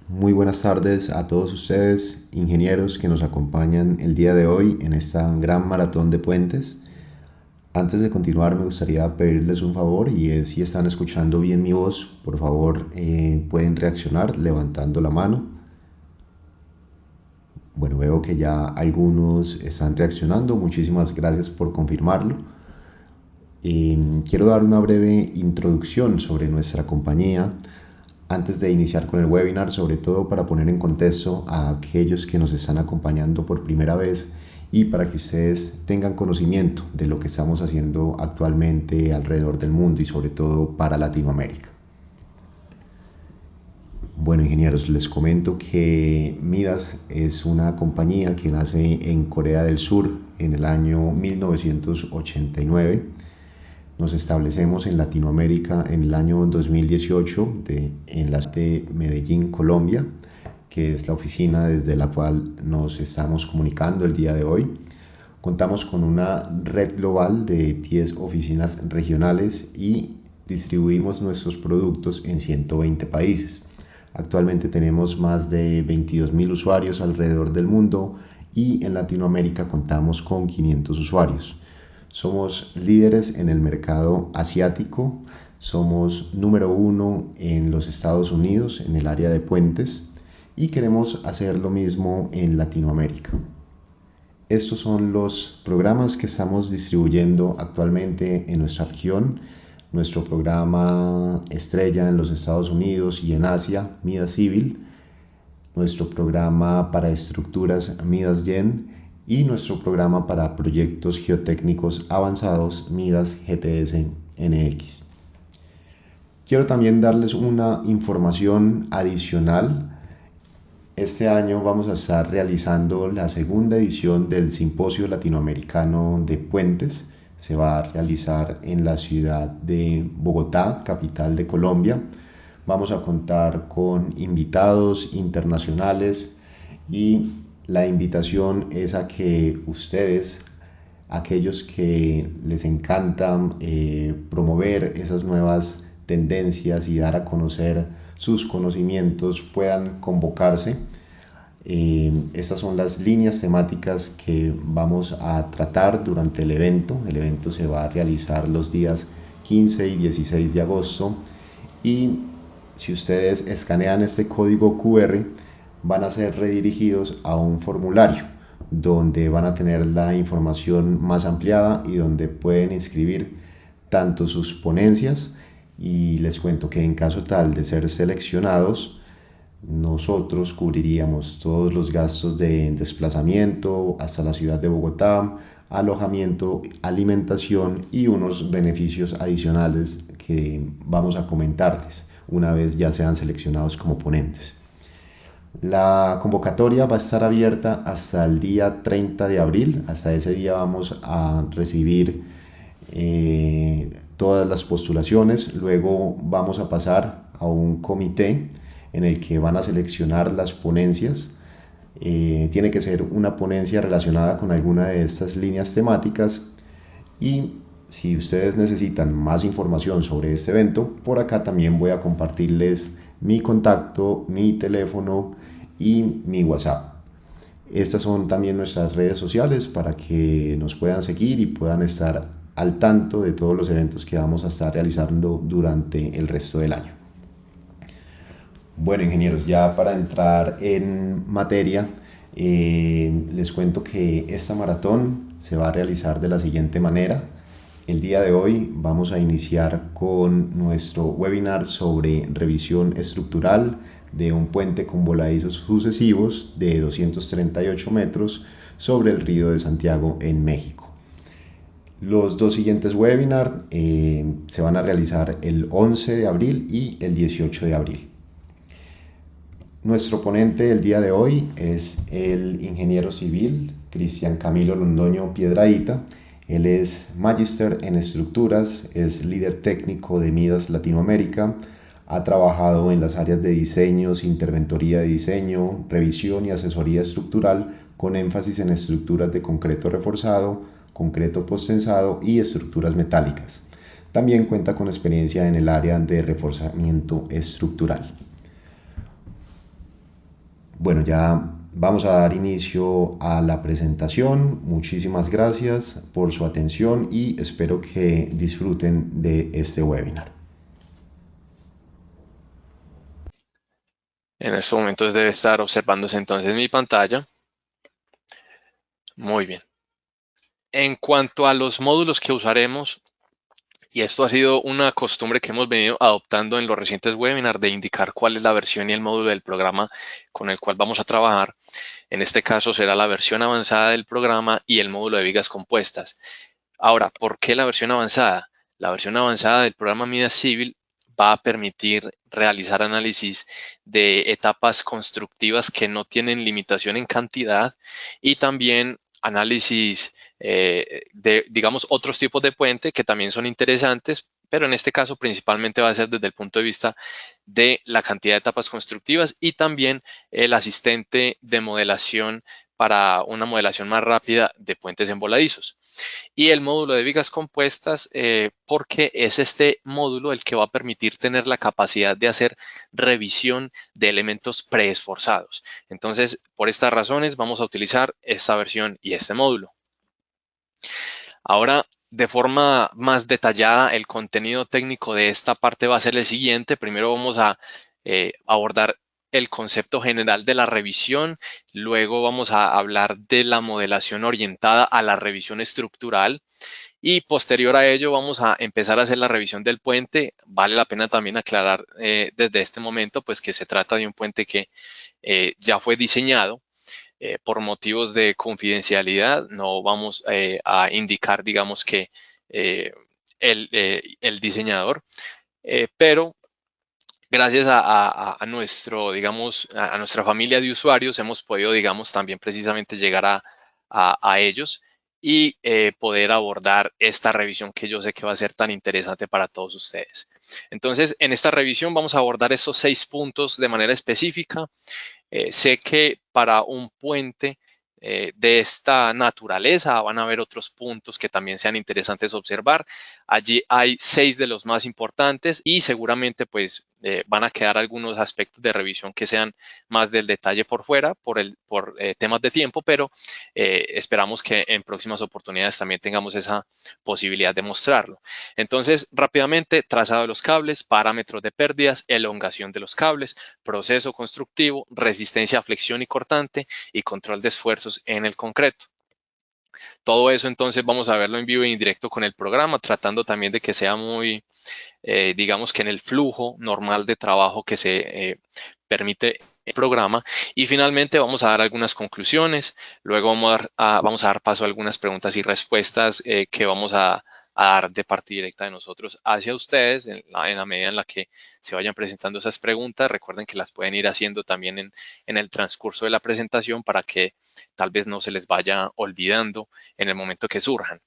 Muy buenas tardes a todos ustedes, ingenieros que nos acompañan el día de hoy en esta gran maratón de puentes. Antes de continuar, me gustaría pedirles un favor y es si están escuchando bien mi voz, por favor pueden reaccionar levantando la mano. Bueno, veo que ya algunos están reaccionando, muchísimas gracias por confirmarlo. Quiero dar una breve introducción sobre nuestra compañía antes de iniciar con el webinar, sobre todo para poner en contexto a aquellos que nos están acompañando por primera vez y para que ustedes tengan conocimiento de lo que estamos haciendo actualmente alrededor del mundo y sobre todo para Latinoamérica. Bueno, ingenieros, les comento que Midas es una compañía que nace en Corea del Sur en el año 1989. Nos establecemos en Latinoamérica en el año 2018 en la ciudad de Medellín, Colombia, que es la oficina desde la cual nos estamos comunicando el día de hoy. Contamos con una red global de 10 oficinas regionales y distribuimos nuestros productos en 120 países. Actualmente tenemos más de 22.000 usuarios alrededor del mundo y en Latinoamérica contamos con 500 usuarios. Somos líderes en el mercado asiático, somos número 1 en los Estados Unidos en el área de puentes y queremos hacer lo mismo en Latinoamérica. Estos son los programas que estamos distribuyendo actualmente en nuestra región. Nuestro programa estrella en los Estados Unidos y en Asia, Midas Civil. Nuestro programa para estructuras Midas Gen y nuestro programa para proyectos geotécnicos avanzados Midas GTS NX. Quiero también darles una información adicional. Este año vamos a estar realizando la segunda edición del Simposio Latinoamericano de Puentes. Se va a realizar en la ciudad de Bogotá, capital de Colombia. Vamos a contar con invitados internacionales y la invitación es a que ustedes, aquellos que les encanta promover esas nuevas tendencias y dar a conocer sus conocimientos, puedan convocarse. Estas son las líneas temáticas que vamos a tratar durante el evento. El evento se va a realizar los días 15 y 16 de agosto y si ustedes escanean este código QR, van a ser redirigidos a un formulario donde van a tener la información más ampliada y donde pueden inscribir tanto sus ponencias y les cuento que en caso tal de ser seleccionados, nosotros cubriríamos todos los gastos de desplazamiento hasta la ciudad de Bogotá, alojamiento, alimentación y unos beneficios adicionales que vamos a comentarles una vez ya sean seleccionados como ponentes. La convocatoria va a estar abierta hasta el día 30 de abril. Hasta ese día vamos a recibir todas las postulaciones. Luego vamos a pasar a un comité en el que van a seleccionar las ponencias. Tiene que ser una ponencia relacionada con alguna de estas líneas temáticas. Y si ustedes necesitan más información sobre este evento, por acá también voy a compartirles mi contacto, mi teléfono y mi WhatsApp. Estas son también nuestras redes sociales para que nos puedan seguir y puedan estar al tanto de todos los eventos que vamos a estar realizando durante el resto del año. Bueno, ingenieros, ya para entrar en materia, les cuento que esta maratón se va a realizar de la siguiente manera. El día de hoy vamos a iniciar con nuestro webinar sobre revisión estructural de un puente con voladizos sucesivos de 238 metros sobre el Río de Santiago en México. Los dos siguientes webinars se van a realizar el 11 de abril y el 18 de abril. Nuestro ponente del día de hoy es el ingeniero civil Cristian Camilo Londoño Piedrahita. Él es magíster en estructuras, es líder técnico de Midas Latinoamérica, ha trabajado en las áreas de diseños, interventoría de diseño, revisión y asesoría estructural con énfasis en estructuras de concreto reforzado, concreto posttensado y estructuras metálicas. También cuenta con experiencia en el área de reforzamiento estructural. Bueno, ya vamos a dar inicio a la presentación. Muchísimas gracias por su atención y espero que disfruten de este webinar. En estos momentos debe estar observándose entonces mi pantalla. Muy bien. En cuanto a los módulos que usaremos, y esto ha sido una costumbre que hemos venido adoptando en los recientes webinars de indicar cuál es la versión y el módulo del programa con el cual vamos a trabajar. En este caso será la versión avanzada del programa y el módulo de vigas compuestas. Ahora, ¿por qué la versión avanzada? La versión avanzada del programa Midas Civil va a permitir realizar análisis de etapas constructivas que no tienen limitación en cantidad y también análisis de, digamos, otros tipos de puente que también son interesantes, pero en este caso principalmente va a ser desde el punto de vista de la cantidad de etapas constructivas y también el asistente de modelación para una modelación más rápida de puentes emboladizos. Y el módulo de vigas compuestas, porque es este módulo el que va a permitir tener la capacidad de hacer revisión de elementos preesforzados. Entonces, por estas razones vamos a utilizar esta versión y este módulo. Ahora, de forma más detallada, el contenido técnico de esta parte va a ser el siguiente. Primero vamos a abordar el concepto general de la revisión, luego vamos a hablar de la modelación orientada a la revisión estructural y posterior a ello vamos a empezar a hacer la revisión del puente. Vale la pena también aclarar desde este momento pues que se trata de un puente que ya fue diseñado. Por motivos de confidencialidad no vamos a indicar, digamos que el diseñador, pero gracias a nuestro, digamos, a nuestra familia de usuarios hemos podido, digamos, también precisamente llegar a ellos y poder abordar esta revisión que yo sé que va a ser tan interesante para todos ustedes. Entonces, en esta revisión vamos a abordar estos 6 puntos de manera específica. Sé que para un puente de esta naturaleza van a haber otros puntos que también sean interesantes observar. Allí hay 6 de los más importantes y seguramente pues van a quedar algunos aspectos de revisión que sean más del detalle por fuera por temas de tiempo, pero esperamos que en próximas oportunidades también tengamos esa posibilidad de mostrarlo. Entonces, rápidamente, trazado de los cables, parámetros de pérdidas, elongación de los cables, proceso constructivo, resistencia a flexión y cortante y control de esfuerzos en el concreto. Todo eso entonces vamos a verlo en vivo y en directo con el programa, tratando también de que sea muy, digamos que en el flujo normal de trabajo que se permite el programa. Y finalmente vamos a dar algunas conclusiones, luego vamos a dar paso a algunas preguntas y respuestas que vamos a dar de parte directa de nosotros hacia ustedes en la medida en la que se vayan presentando esas preguntas. Recuerden que las pueden ir haciendo también en el transcurso de la presentación para que tal vez no se les vaya olvidando en el momento que surjan.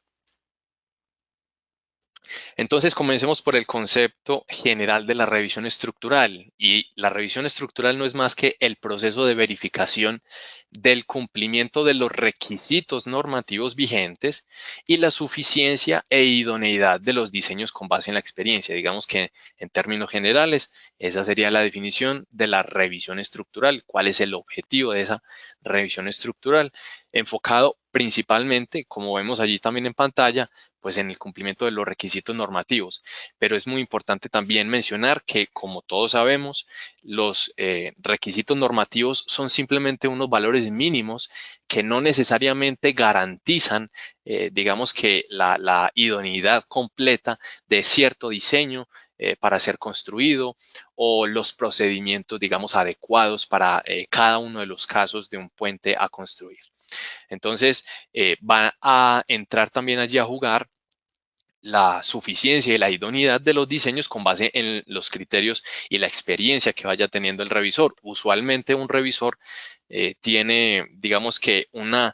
Entonces, comencemos por el concepto general de la revisión estructural. Y la revisión estructural no es más que el proceso de verificación del cumplimiento de los requisitos normativos vigentes y la suficiencia e idoneidad de los diseños con base en la experiencia. Digamos que en términos generales, esa sería la definición de la revisión estructural. ¿Cuál es el objetivo de esa revisión estructural? Enfocado principalmente, como vemos allí también en pantalla, pues en el cumplimiento de los requisitos normativos. Pero es muy importante también mencionar que, como todos sabemos, los requisitos normativos son simplemente unos valores mínimos que no necesariamente garantizan, digamos que la idoneidad completa de cierto diseño para ser construido o los procedimientos, digamos, adecuados para cada uno de los casos de un puente a construir. Entonces, va a entrar también allí a jugar la suficiencia y la idoneidad de los diseños con base en los criterios y la experiencia que vaya teniendo el revisor. Usualmente un revisor tiene, digamos que una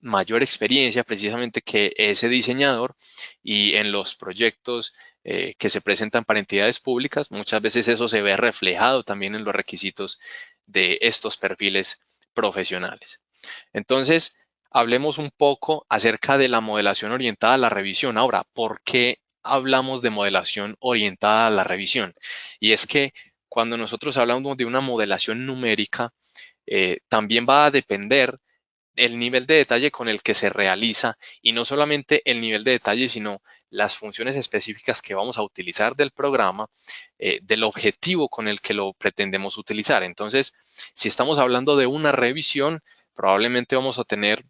mayor experiencia precisamente que ese diseñador y en los proyectos que se presentan para entidades públicas, muchas veces eso se ve reflejado también en los requisitos de estos perfiles profesionales. Entonces, hablemos un poco acerca de la modelación orientada a la revisión. Ahora, ¿por qué hablamos de modelación orientada a la revisión? Y es que cuando nosotros hablamos de una modelación numérica, también va a depender el nivel de detalle con el que se realiza y no solamente el nivel de detalle, sino las funciones específicas que vamos a utilizar del programa, del objetivo con el que lo pretendemos utilizar. Entonces, si estamos hablando de una revisión, probablemente vamos a tener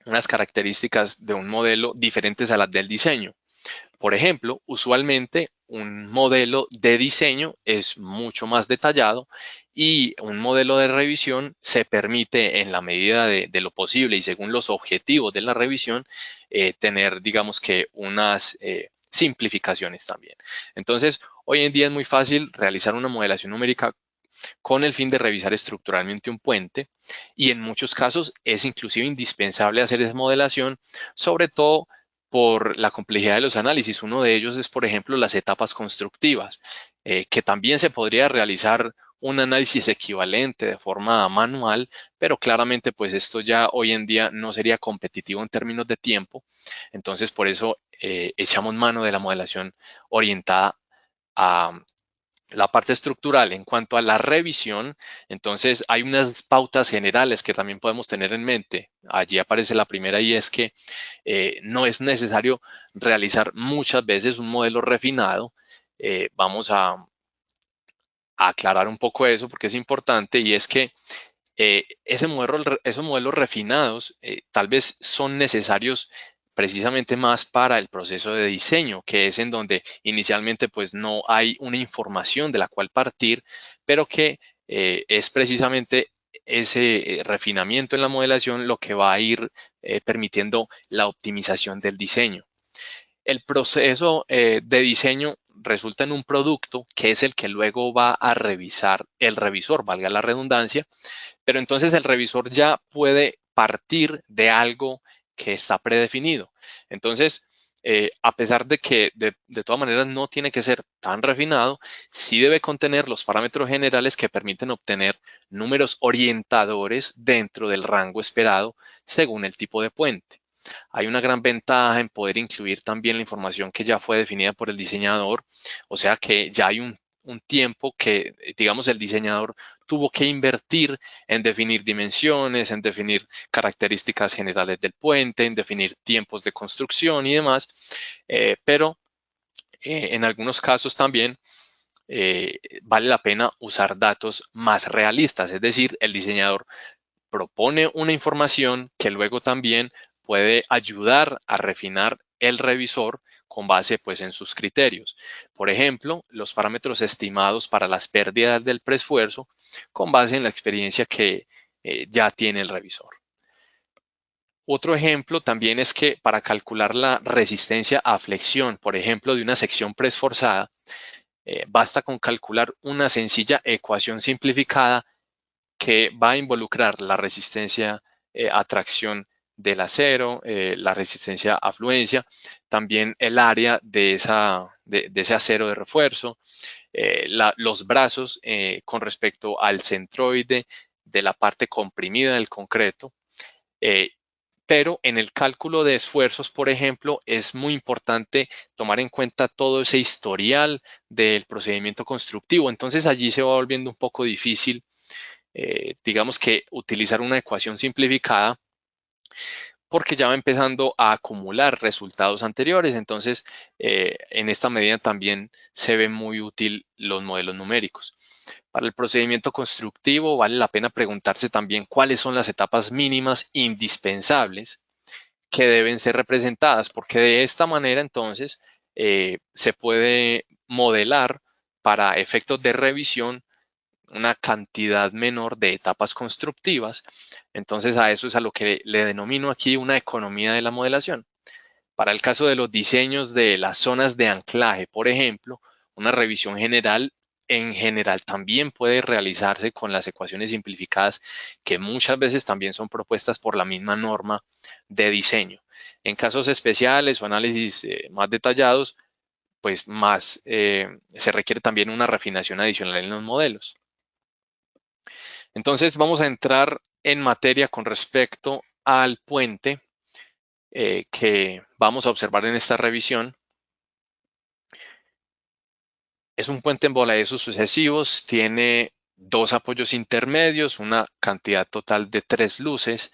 unas características de un modelo diferentes a las del diseño. Por ejemplo, usualmente un modelo de diseño es mucho más detallado y un modelo de revisión se permite en la medida de lo posible y según los objetivos de la revisión tener, digamos que, unas simplificaciones también. Entonces, hoy en día es muy fácil realizar una modelación numérica con el fin de revisar estructuralmente un puente y en muchos casos es inclusive indispensable hacer esa modelación, sobre todo por la complejidad de los análisis. Uno de ellos es, por ejemplo, las etapas constructivas, que también se podría realizar un análisis equivalente de forma manual, pero claramente pues esto ya hoy en día no sería competitivo en términos de tiempo. Entonces por eso echamos mano de la modelación orientada a la parte estructural. En cuanto a la revisión, entonces hay unas pautas generales que también podemos tener en mente. Allí aparece la primera y es que no es necesario realizar muchas veces un modelo refinado. Vamos a aclarar un poco eso porque es importante y es que esos modelos refinados tal vez son necesarios precisamente más para el proceso de diseño, que es en donde inicialmente pues no hay una información de la cual partir, pero que es precisamente ese refinamiento en la modelación lo que va a ir permitiendo la optimización del diseño. El proceso de diseño resulta en un producto que es el que luego va a revisar el revisor, valga la redundancia, pero entonces el revisor ya puede partir de algo que está predefinido. Entonces, a pesar de que de todas maneras no tiene que ser tan refinado, sí debe contener los parámetros generales que permiten obtener números orientadores dentro del rango esperado según el tipo de puente. Hay una gran ventaja en poder incluir también la información que ya fue definida por el diseñador, o sea que ya hay un tiempo que, digamos, el diseñador tuvo que invertir en definir dimensiones, en definir características generales del puente, en definir tiempos de construcción y demás, pero en algunos casos también vale la pena usar datos más realistas, es decir, el diseñador propone una información que luego también puede ayudar a refinar el revisor con base pues en sus criterios. Por ejemplo, los parámetros estimados para las pérdidas del preesfuerzo con base en la experiencia que ya tiene el revisor. Otro ejemplo también es que para calcular la resistencia a flexión, por ejemplo, de una sección preesforzada, basta con calcular una sencilla ecuación simplificada que va a involucrar la resistencia a tracción del acero, la resistencia a fluencia, también el área de ese acero de refuerzo, los brazos con respecto al centroide de la parte comprimida del concreto. Pero en el cálculo de esfuerzos, por ejemplo, es muy importante tomar en cuenta todo ese historial del procedimiento constructivo. Entonces allí se va volviendo un poco difícil digamos que utilizar una ecuación simplificada porque ya va empezando a acumular resultados anteriores. Entonces, en esta medida también se ve muy útil los modelos numéricos. Para el procedimiento constructivo vale la pena preguntarse también cuáles son las etapas mínimas indispensables que deben ser representadas, porque de esta manera entonces se puede modelar para efectos de revisión una cantidad menor de etapas constructivas. Entonces a eso es a lo que le denomino aquí una economía de la modelación. Para el caso de los diseños de las zonas de anclaje, por ejemplo, una revisión general en general también puede realizarse con las ecuaciones simplificadas que muchas veces también son propuestas por la misma norma de diseño. En casos especiales o análisis más detallados, pues más se requiere también una refinación adicional en los modelos. Entonces vamos a entrar en materia con respecto al puente que vamos a observar en esta revisión. Es un puente en voladizos sucesivos, tiene 2 apoyos intermedios, una cantidad total de 3 luces.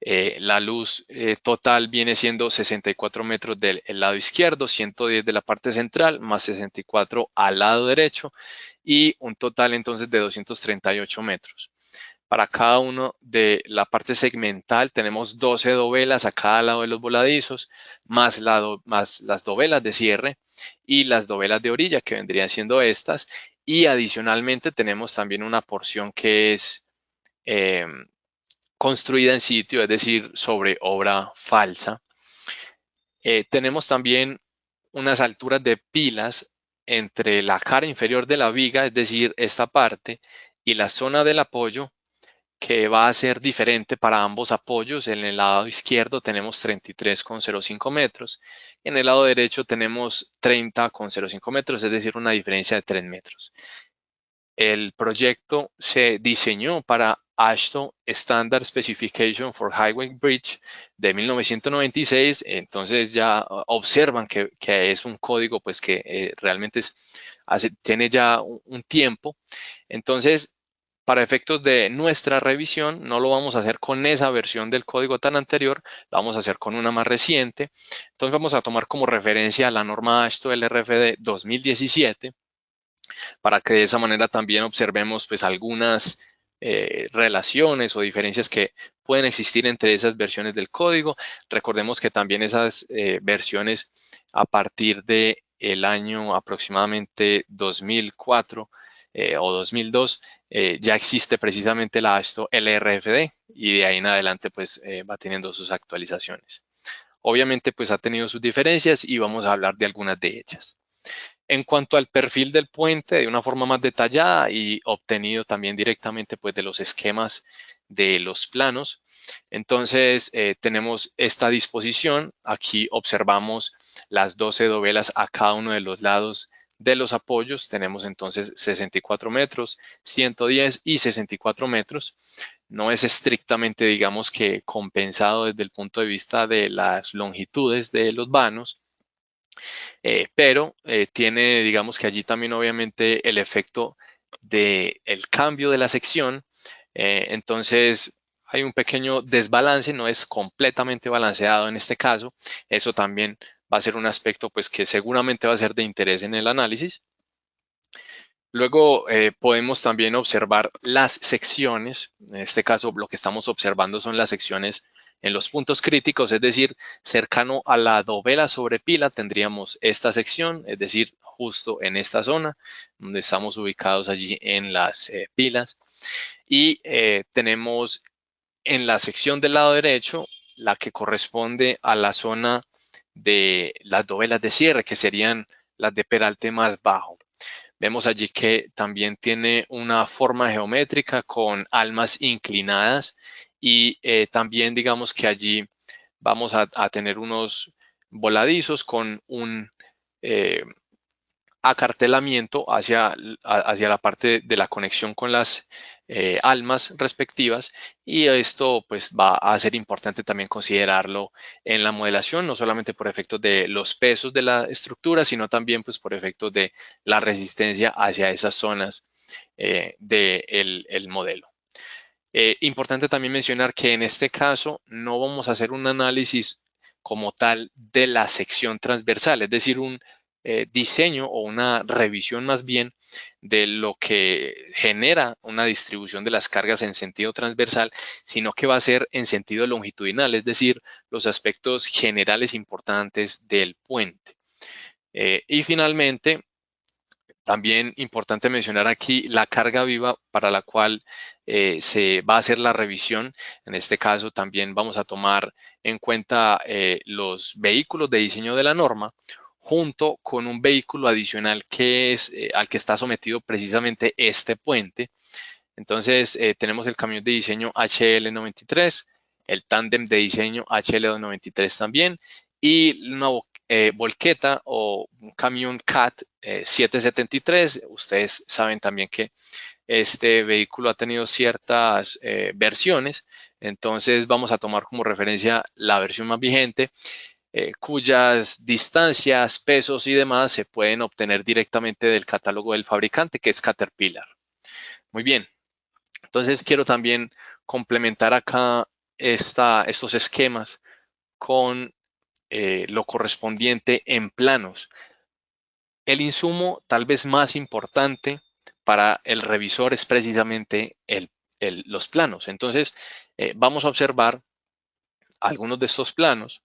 La luz total viene siendo 64 metros del lado izquierdo, 110 de la parte central, más 64 al lado derecho, y un total entonces de 238 metros. Para cada uno de la parte segmental tenemos 12 dovelas a cada lado de los voladizos, más las dovelas de cierre y las dovelas de orilla, que vendrían siendo estas. Y adicionalmente tenemos también una porción que es eh, construida en sitio, es decir, sobre obra falsa. Tenemos también unas alturas de pilas entre la cara inferior de la viga, es decir, esta parte, y la zona del apoyo, que va a ser diferente para ambos apoyos. En el lado izquierdo tenemos 33,05 metros, en el lado derecho tenemos 30,05 metros, es decir, una diferencia de 3 metros. El proyecto se diseñó para AASHTO Standard Specification for Highway Bridge de 1996, entonces ya observan que es un código pues que realmente tiene ya un tiempo. Entonces, para efectos de nuestra revisión, no lo vamos a hacer con esa versión del código tan anterior, lo vamos a hacer con una más reciente. Entonces vamos a tomar como referencia la norma AASHTO LRFD 2017, para que de esa manera también observemos pues algunas relaciones o diferencias que pueden existir entre esas versiones del código. Recordemos que también esas versiones a partir de el año aproximadamente 2004 o 2002 ya existe precisamente la AASHTO LRFD, y de ahí en adelante pues va teniendo sus actualizaciones. Obviamente pues ha tenido sus diferencias y vamos a hablar de algunas de ellas. En cuanto al perfil del puente, de una forma más detallada y obtenido también directamente pues de los esquemas de los planos, entonces tenemos esta disposición. Aquí observamos las 12 dovelas a cada uno de los lados de los apoyos. Tenemos entonces 64 metros, 110 y 64 metros. No es estrictamente, digamos, que compensado desde el punto de vista de las longitudes de los vanos, pero tiene, digamos, que allí también obviamente el efecto del cambio de la sección. Entonces hay un pequeño desbalance, no es completamente balanceado en este caso. Eso también va a ser un aspecto pues que seguramente va a ser de interés en el análisis. Luego podemos también observar las secciones. En este caso lo que estamos observando son las secciones en los puntos críticos, es decir, cercano a la dovela sobre pila tendríamos esta sección, es decir, justo en esta zona donde estamos ubicados allí en las pilas. Y tenemos en la sección del lado derecho la que corresponde a la zona de las dovelas de cierre, que serían las de peralte más bajo. Vemos allí que también tiene una forma geométrica con almas inclinadas, y también digamos que allí vamos a tener unos voladizos con un acartelamiento hacia la parte de la conexión con las almas respectivas, y esto pues va a ser importante también considerarlo en la modelación, no solamente por efectos de los pesos de la estructura, sino también pues por efectos de la resistencia hacia esas zonas del modelo. Importante también mencionar que en este caso no vamos a hacer un análisis como tal de la sección transversal, es decir, un diseño o una revisión más bien de lo que genera una distribución de las cargas en sentido transversal, sino que va a ser en sentido longitudinal, es decir, los aspectos generales importantes del puente. Y finalmente, también importante mencionar aquí la carga viva para la cual se va a hacer la revisión. En este caso también vamos a tomar en cuenta los vehículos de diseño de la norma, junto con un vehículo adicional que es al que está sometido precisamente este puente. Entonces tenemos el camión de diseño HL93, el tándem de diseño HL293 también, y una volqueta o un camión CAT 773. Ustedes saben también que este vehículo ha tenido ciertas versiones, entonces vamos a tomar como referencia la versión más vigente, cuyas distancias, pesos y demás se pueden obtener directamente del catálogo del fabricante, que es Caterpillar. Muy bien. Entonces quiero también complementar acá estos esquemas con lo correspondiente en planos. El insumo tal vez más importante para el revisor es precisamente los planos. Entonces, vamos a observar algunos de estos planos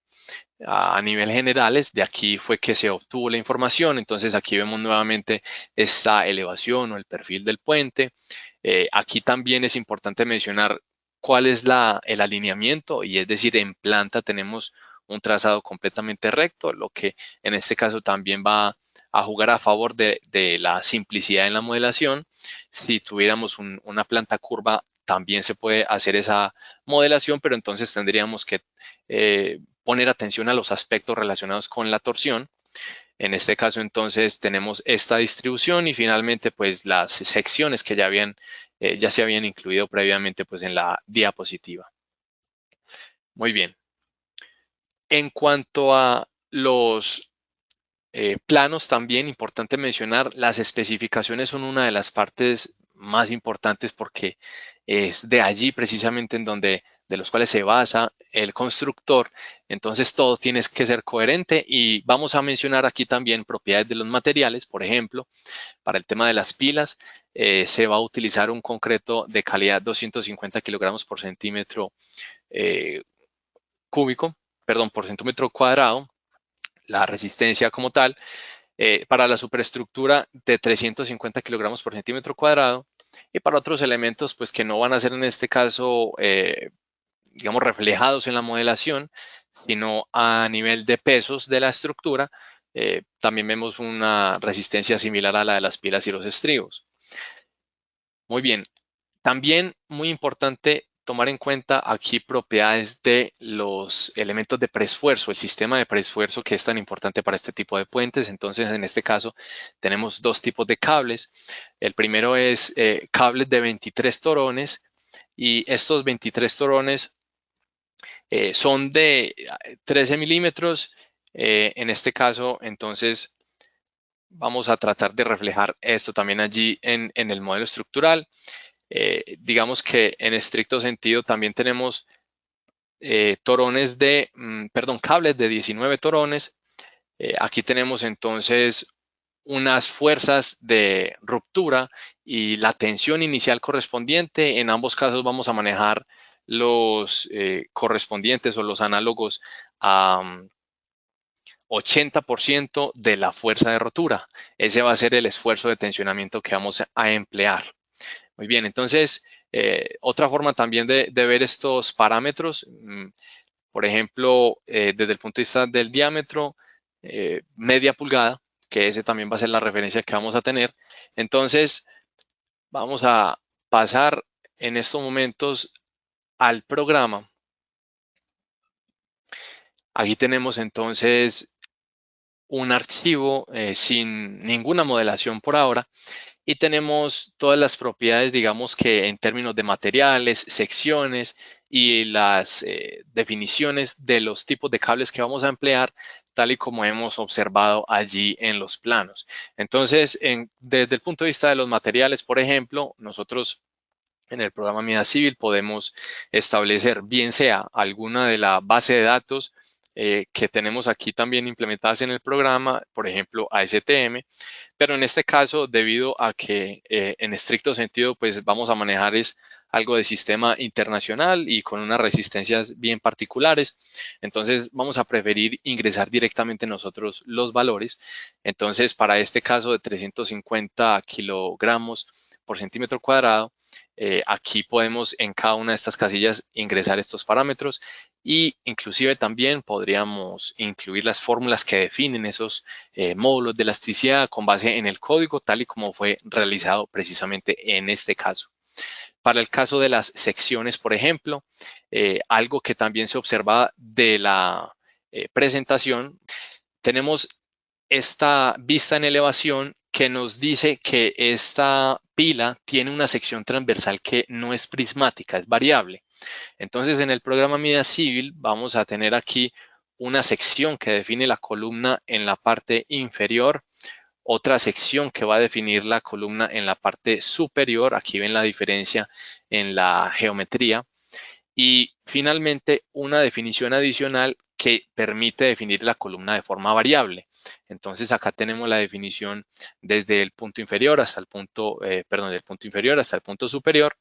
a nivel generales. De aquí fue que se obtuvo la información. Entonces, aquí vemos nuevamente esta elevación o el perfil del puente. Aquí también es importante mencionar cuál es el alineamiento, y es decir, en planta tenemos un trazado completamente recto, lo que en este caso también va a jugar a favor de la simplicidad en la modelación. Si tuviéramos una planta curva, también se puede hacer esa modelación, pero entonces tendríamos que poner atención a los aspectos relacionados con la torsión. En este caso, entonces, tenemos esta distribución y finalmente, pues, las secciones que ya se habían incluido previamente, pues, en la diapositiva. Muy bien. En cuanto a los planos, también importante mencionar, las especificaciones son una de las partes más importantes porque es de allí precisamente de los cuales se basa el constructor. Entonces todo tiene que ser coherente, y vamos a mencionar aquí también propiedades de los materiales. Por ejemplo, para el tema de las pilas, se va a utilizar un concreto de calidad 250 kilogramos por centímetro cúbico, perdón, por centímetro cuadrado, la resistencia como tal. Para la superestructura de 350 kilogramos por centímetro cuadrado, y para otros elementos pues que no van a ser en este caso digamos reflejados en la modelación, sino a nivel de pesos de la estructura, también vemos una resistencia similar a la de las pilas y los estribos. Muy bien. También muy importante tomar en cuenta aquí propiedades de los elementos de preesfuerzo, el sistema de preesfuerzo que es tan importante para este tipo de puentes. Entonces, en este caso, tenemos dos tipos de cables. El primero es cables de 23 torones, y estos 23 torones son de 13 milímetros. En este caso, entonces, vamos a tratar de reflejar esto también allí en el modelo estructural. Digamos que en estricto sentido también tenemos cables de 19 torones. Aquí tenemos entonces unas fuerzas de ruptura y la tensión inicial correspondiente. En ambos casos vamos a manejar los correspondientes o los análogos a 80% de la fuerza de rotura. Ese va a ser el esfuerzo de tensionamiento que vamos a emplear. Muy bien, entonces, otra forma también de ver estos parámetros, por ejemplo, desde el punto de vista del diámetro, media pulgada, que ese también va a ser la referencia que vamos a tener. Entonces, vamos a pasar en estos momentos al programa. Aquí tenemos entonces un archivo sin ninguna modelación por ahora, y tenemos todas las propiedades, digamos que en términos de materiales, secciones y las definiciones de los tipos de cables que vamos a emplear, tal y como hemos observado allí en los planos. Entonces, desde el punto de vista de los materiales, por ejemplo, nosotros en el programa Mida Civil podemos establecer bien sea alguna de la base de datos que tenemos aquí también implementadas en el programa, por ejemplo ASTM, pero en este caso, debido a que en estricto sentido pues vamos a manejar algo de sistema internacional y con unas resistencias bien particulares, entonces vamos a preferir ingresar directamente nosotros los valores. Entonces, para este caso de 350 kilogramos por centímetro cuadrado, aquí podemos en cada una de estas casillas ingresar estos parámetros, y inclusive también podríamos incluir las fórmulas que definen esos módulos de elasticidad con base en el código, tal y como fue realizado precisamente en este caso. Para el caso de las secciones, por ejemplo, algo que también se observa de la presentación, tenemos esta vista en elevación que nos dice que esta pila tiene una sección transversal que no es prismática, es variable. Entonces, en el programa Mida Civil vamos a tener aquí una sección que define la columna en la parte inferior, otra sección que va a definir la columna en la parte superior. Aquí ven la diferencia en la geometría. Y finalmente, una definición adicional que permite definir la columna de forma variable. Entonces, acá tenemos la definición desde el punto inferior hasta el punto, del punto inferior hasta el punto superior.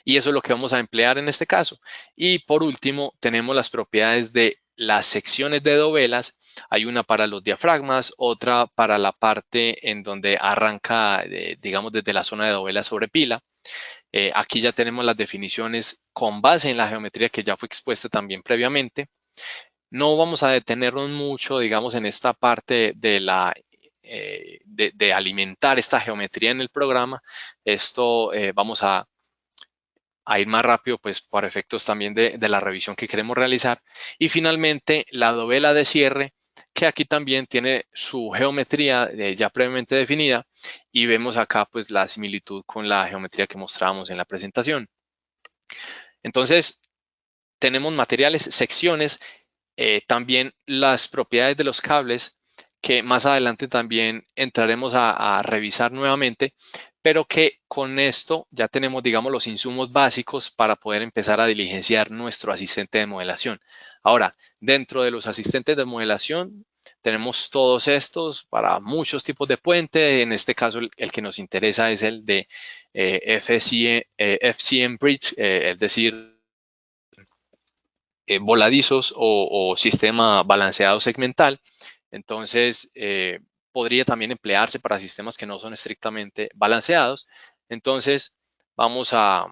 Y eso es lo que vamos a emplear en este caso. Y por último, tenemos las propiedades de las secciones de dovelas. Hay una para los diafragmas, otra para la parte en donde arranca, digamos, desde la zona de dovelas sobre pila. Aquí ya tenemos las definiciones con base en la geometría que ya fue expuesta también previamente. No vamos a detenernos mucho, digamos, en esta parte de de alimentar esta geometría en el programa. Esto vamos a ir más rápido, pues por efectos también de la revisión que queremos realizar. Y finalmente, la dovela de cierre, que aquí también tiene su geometría ya previamente definida, y vemos acá pues la similitud con la geometría que mostrábamos en la presentación. Entonces, tenemos materiales, secciones, también las propiedades de los cables, que más adelante también entraremos a revisar nuevamente, pero que con esto ya tenemos, digamos, los insumos básicos para poder empezar a diligenciar nuestro asistente de modelación. Ahora, dentro de los asistentes de modelación, tenemos todos estos para muchos tipos de puente. En este caso, el que nos interesa es el de FCM Bridge, es decir, voladizos o sistema balanceado segmental. Entonces, podría también emplearse para sistemas que no son estrictamente balanceados. Entonces, vamos a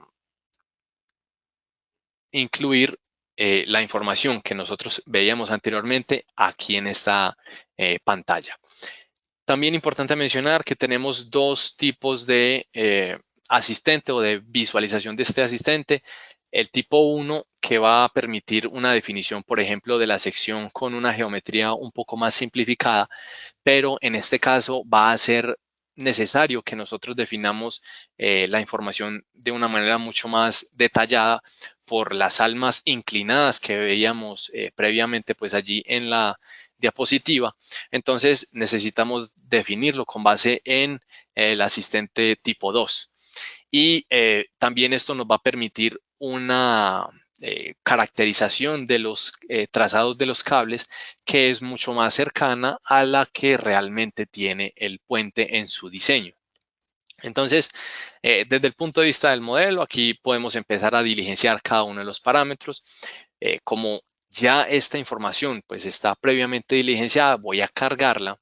incluir la información que nosotros veíamos anteriormente aquí en esta pantalla. También importante mencionar que tenemos dos tipos de asistente o de visualización de este asistente. El tipo 1, que va a permitir una definición, por ejemplo, de la sección con una geometría un poco más simplificada, pero en este caso va a ser necesario que nosotros definamos la información de una manera mucho más detallada por las almas inclinadas que veíamos previamente pues allí en la diapositiva. Entonces necesitamos definirlo con base en el asistente tipo 2. Y también esto nos va a permitir una caracterización de los trazados de los cables que es mucho más cercana a la que realmente tiene el puente en su diseño. Entonces, desde el punto de vista del modelo, aquí podemos empezar a diligenciar cada uno de los parámetros. Como ya esta información pues está previamente diligenciada, voy a cargarla.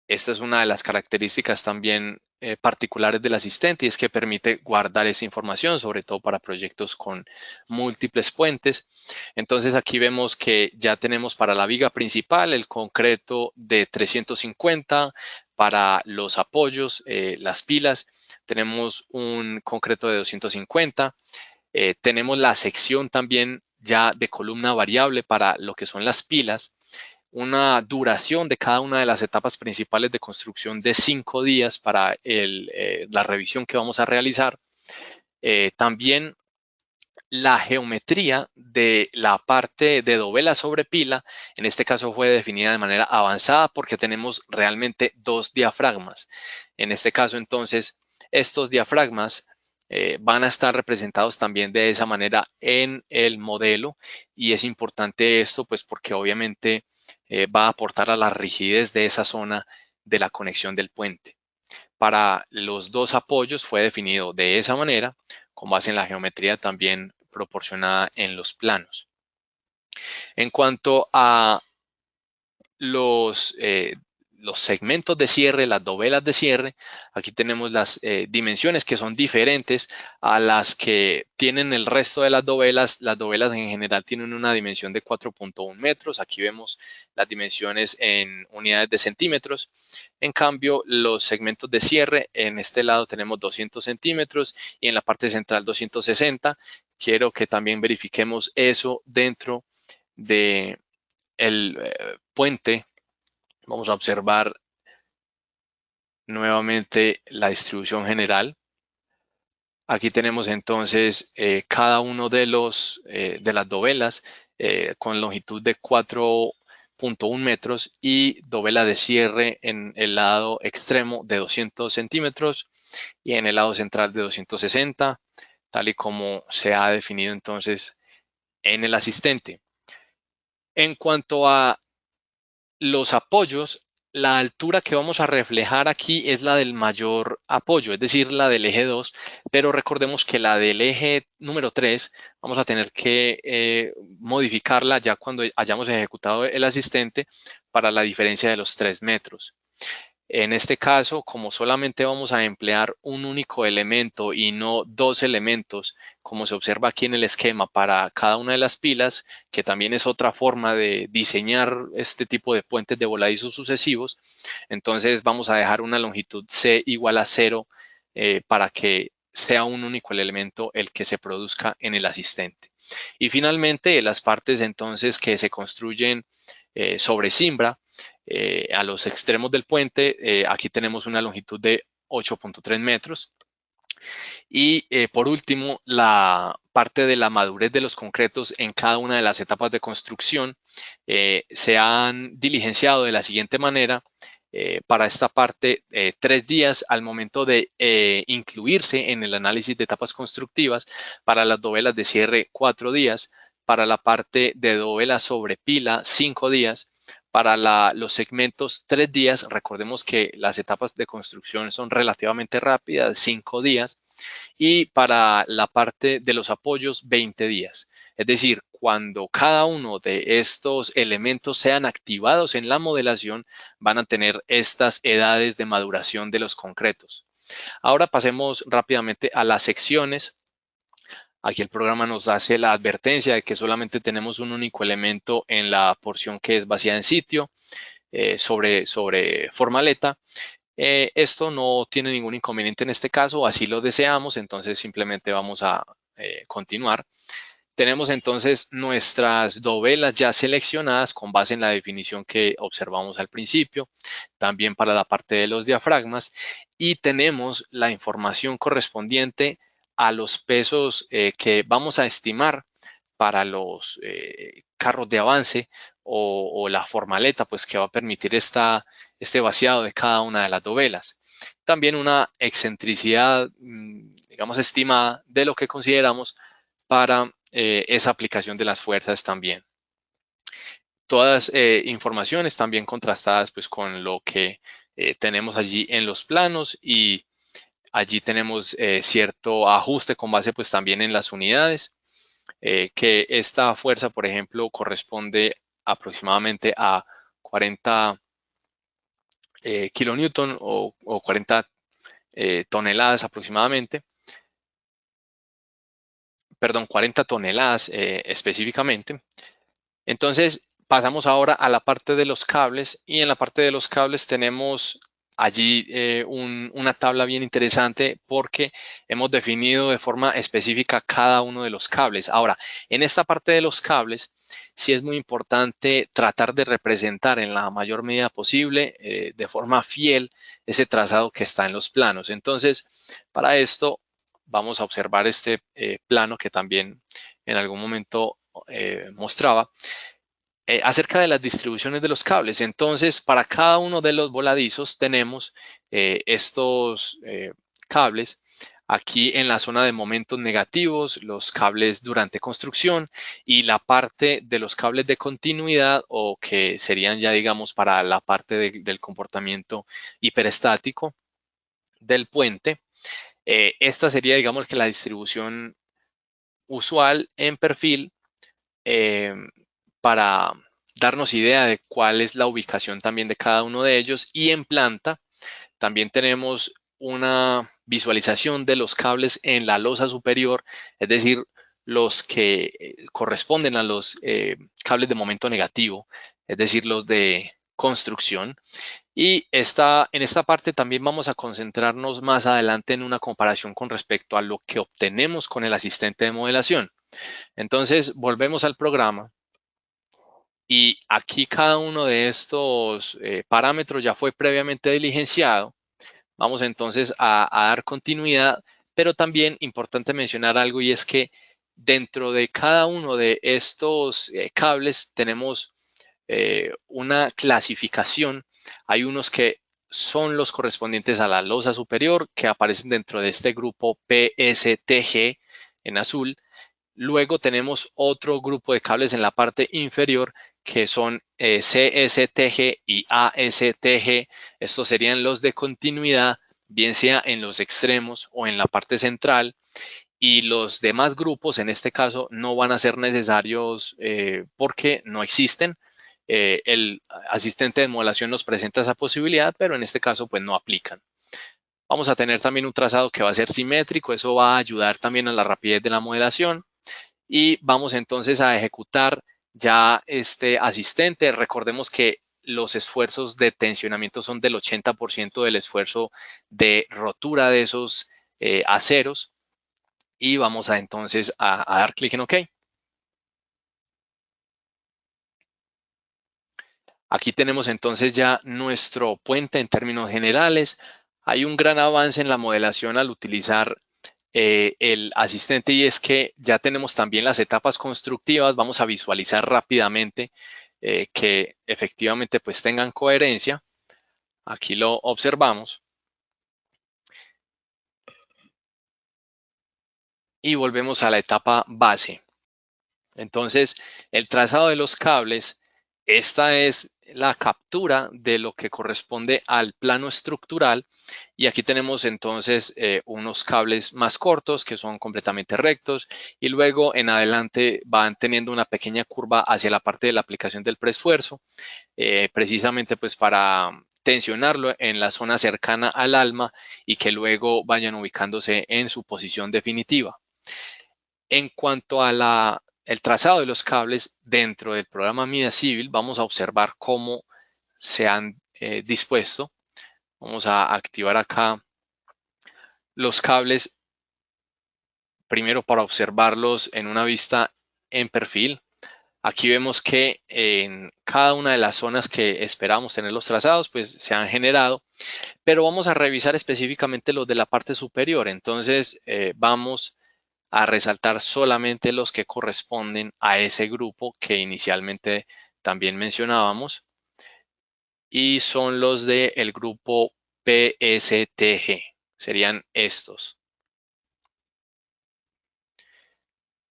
Esta es una de las características también particulares del asistente, y es que permite guardar esa información, sobre todo para proyectos con múltiples puentes. Entonces aquí vemos que ya tenemos para la viga principal el concreto de 350, para los apoyos, las pilas, tenemos un concreto de 250. Tenemos la sección también ya de columna variable para lo que son las pilas, una duración de cada una de las etapas principales de construcción de 5 días para la revisión que vamos a realizar. También la geometría de la parte de dovela sobre pila, en este caso fue definida de manera avanzada porque tenemos realmente dos diafragmas. En este caso, entonces, estos diafragmas van a estar representados también de esa manera en el modelo, y es importante esto pues porque obviamente va a aportar a la rigidez de esa zona de la conexión del puente. Para los dos apoyos fue definido de esa manera, con base en la geometría también proporcionada en los planos. En cuanto a los segmentos de cierre, las dovelas de cierre, aquí tenemos las dimensiones que son diferentes a las que tienen el resto de las dovelas. Las dovelas en general tienen una dimensión de 4.1 metros. Aquí vemos las dimensiones en unidades de centímetros. En cambio, los segmentos de cierre, en este lado tenemos 200 centímetros y en la parte central 260. Quiero que también verifiquemos eso dentro de el puente. Vamos a observar nuevamente la distribución general. Aquí tenemos entonces cada uno de las dovelas con longitud de 4 0.1 metros y dovela de cierre en el lado extremo de 200 centímetros y en el lado central de 260, tal y como se ha definido entonces en el asistente. En cuanto a los apoyos, la altura que vamos a reflejar aquí es la del mayor apoyo, es decir, la del eje 2, pero recordemos que la del eje número 3 vamos a tener que modificarla ya cuando hayamos ejecutado el asistente para la diferencia de los 3 metros. En este caso, como solamente vamos a emplear un único elemento y no dos elementos, como se observa aquí en el esquema para cada una de las pilas, que también es otra forma de diseñar este tipo de puentes de voladizos sucesivos, entonces vamos a dejar una longitud C igual a 0 para que sea un único elemento el que se produzca en el asistente. Y finalmente, las partes entonces que se construyen sobre cimbra, a los extremos del puente, aquí tenemos una longitud de 8.3 metros. Y por último, la parte de la madurez de los concretos en cada una de las etapas de construcción se han diligenciado de la siguiente manera. Para esta parte, 3 días al momento de incluirse en el análisis de etapas constructivas. Para las dovelas de cierre, 4 días. Para la parte de dovela sobre pila, 5 días. Para los segmentos, 3 días. Recordemos que las etapas de construcción son relativamente rápidas, 5 días. Y para la parte de los apoyos, 20 días. Es decir, cuando cada uno de estos elementos sean activados en la modelación, van a tener estas edades de maduración de los concretos. Ahora pasemos rápidamente a las secciones. Aquí el programa nos hace la advertencia de que solamente tenemos un único elemento en la porción que es vacía en sitio sobre formaleta. Esto no tiene ningún inconveniente en este caso, así lo deseamos, entonces simplemente vamos a continuar. Tenemos entonces nuestras dovelas ya seleccionadas con base en la definición que observamos al principio, también para la parte de los diafragmas, y tenemos la información correspondiente a los pesos que vamos a estimar para los carros de avance o la formaleta, pues que va a permitir este vaciado de cada una de las dovelas. También una excentricidad, digamos, estimada de lo que consideramos para esa aplicación de las fuerzas también. Todas informaciones también contrastadas pues con lo que tenemos allí en los planos, y allí tenemos cierto ajuste con base pues también en las unidades, que esta fuerza, por ejemplo, corresponde aproximadamente a 40 kilonewton o 40 toneladas aproximadamente. Perdón, 40 toneladas específicamente. Entonces pasamos ahora a la parte de los cables, y en la parte de los cables tenemos allí una tabla bien interesante porque hemos definido de forma específica cada uno de los cables. Ahora, en esta parte de los cables sí es muy importante tratar de representar en la mayor medida posible de forma fiel ese trazado que está en los planos. Entonces, para esto vamos a observar este plano que también en algún momento mostraba acerca de las distribuciones de los cables. Entonces, para cada uno de los voladizos tenemos estos cables. Aquí en la zona de momentos negativos, los cables durante construcción, y la parte de los cables de continuidad, o que serían ya, digamos, para la parte del comportamiento hiperestático del puente. Esta sería, digamos, que la distribución usual en perfil para darnos idea de cuál es la ubicación también de cada uno de ellos. Y en planta también tenemos una visualización de los cables en la losa superior, es decir, los que corresponden a los cables de momento negativo, es decir, los de construcción. Y en esta parte también vamos a concentrarnos más adelante en una comparación con respecto a lo que obtenemos con el asistente de modelación. Entonces, volvemos al programa. Y aquí cada uno de estos parámetros ya fue previamente diligenciado. Vamos entonces a dar continuidad, pero también importante mencionar algo, y es que dentro de cada uno de estos cables tenemos una clasificación. Hay unos que son los correspondientes a la losa superior, que aparecen dentro de este grupo PSTG en azul. Luego tenemos otro grupo de cables en la parte inferior que son CSTG y ASTG. Estos serían los de continuidad, bien sea en los extremos o en la parte central. Y los demás grupos, en este caso, no van a ser necesarios porque no existen. El asistente de modelación nos presenta esa posibilidad, pero en este caso, pues no aplican. Vamos a tener también un trazado que va a ser simétrico. Eso va a ayudar también a la rapidez de la modelación. Y vamos entonces a ejecutar ya este asistente. Recordemos que los esfuerzos de tensionamiento son del 80% del esfuerzo de rotura de esos aceros. Y vamos a entonces a dar clic en OK. Aquí tenemos entonces ya nuestro puente en términos generales. Hay un gran avance en la modelación al utilizar el asistente, y es que ya tenemos también las etapas constructivas. Vamos a visualizar rápidamente que efectivamente pues tengan coherencia. Aquí lo observamos. Y volvemos a la etapa base. Entonces, el trazado de los cables, esta es la captura de lo que corresponde al plano estructural, y aquí tenemos entonces unos cables más cortos que son completamente rectos, y luego en adelante van teniendo una pequeña curva hacia la parte de la aplicación del preesfuerzo, precisamente pues para tensionarlo en la zona cercana al alma y que luego vayan ubicándose en su posición definitiva. En cuanto a el trazado de los cables dentro del programa MIDAS Civil, vamos a observar cómo se han dispuesto. Vamos a activar acá los cables, primero para observarlos en una vista en perfil. Aquí vemos que en cada una de las zonas que esperamos tener los trazados, pues se han generado, pero vamos a revisar específicamente los de la parte superior. Entonces vamos a resaltar solamente los que corresponden a ese grupo que inicialmente también mencionábamos, y son los del grupo PSTG, serían estos.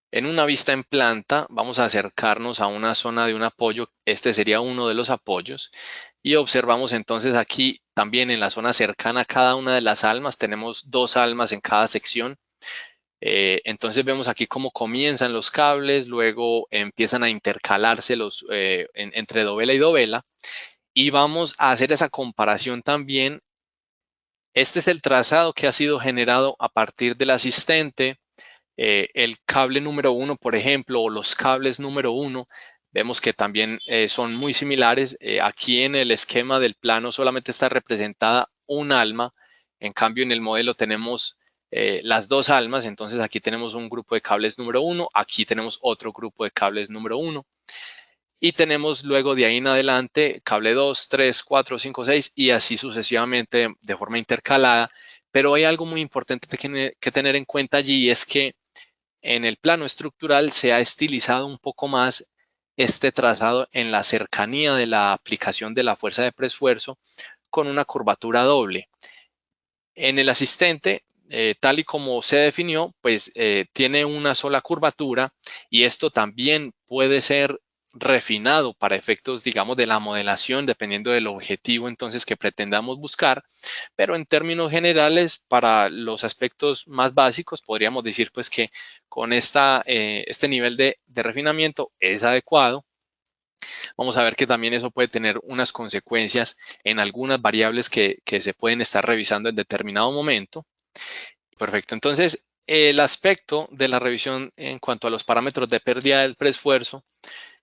En una vista en planta vamos a acercarnos a una zona de un apoyo. Este sería uno de los apoyos, y observamos entonces aquí también en la zona cercana a cada una de las almas. Tenemos 2 almas en cada sección. Entonces vemos aquí cómo comienzan los cables, luego empiezan a intercalarse entre dovela y dovela, y vamos a hacer esa comparación también. Este es el trazado que ha sido generado a partir del asistente. El cable número 1, por ejemplo, o los cables número 1, vemos que también son muy similares. Aquí en el esquema del plano solamente está representada un alma, en cambio en el modelo tenemos las 2 almas. Entonces aquí tenemos un grupo de cables número 1, aquí tenemos otro grupo de cables número 1, y tenemos luego de ahí en adelante cable 2, 3, 4, 5, 6 y así sucesivamente de forma intercalada. Pero hay algo muy importante que tener en cuenta allí, y es que en el plano estructural se ha estilizado un poco más este trazado en la cercanía de la aplicación de la fuerza de preesfuerzo con una curvatura doble. En el asistente, tal y como se definió, pues tiene una sola curvatura, y esto también puede ser refinado para efectos, digamos, de la modelación, dependiendo del objetivo entonces que pretendamos buscar. Pero en términos generales, para los aspectos más básicos, podríamos decir pues que con este nivel de refinamiento es adecuado. Vamos a ver que también eso puede tener unas consecuencias en algunas variables que se pueden estar revisando en determinado momento. Perfecto. Entonces, el aspecto de la revisión en cuanto a los parámetros de pérdida del preesfuerzo,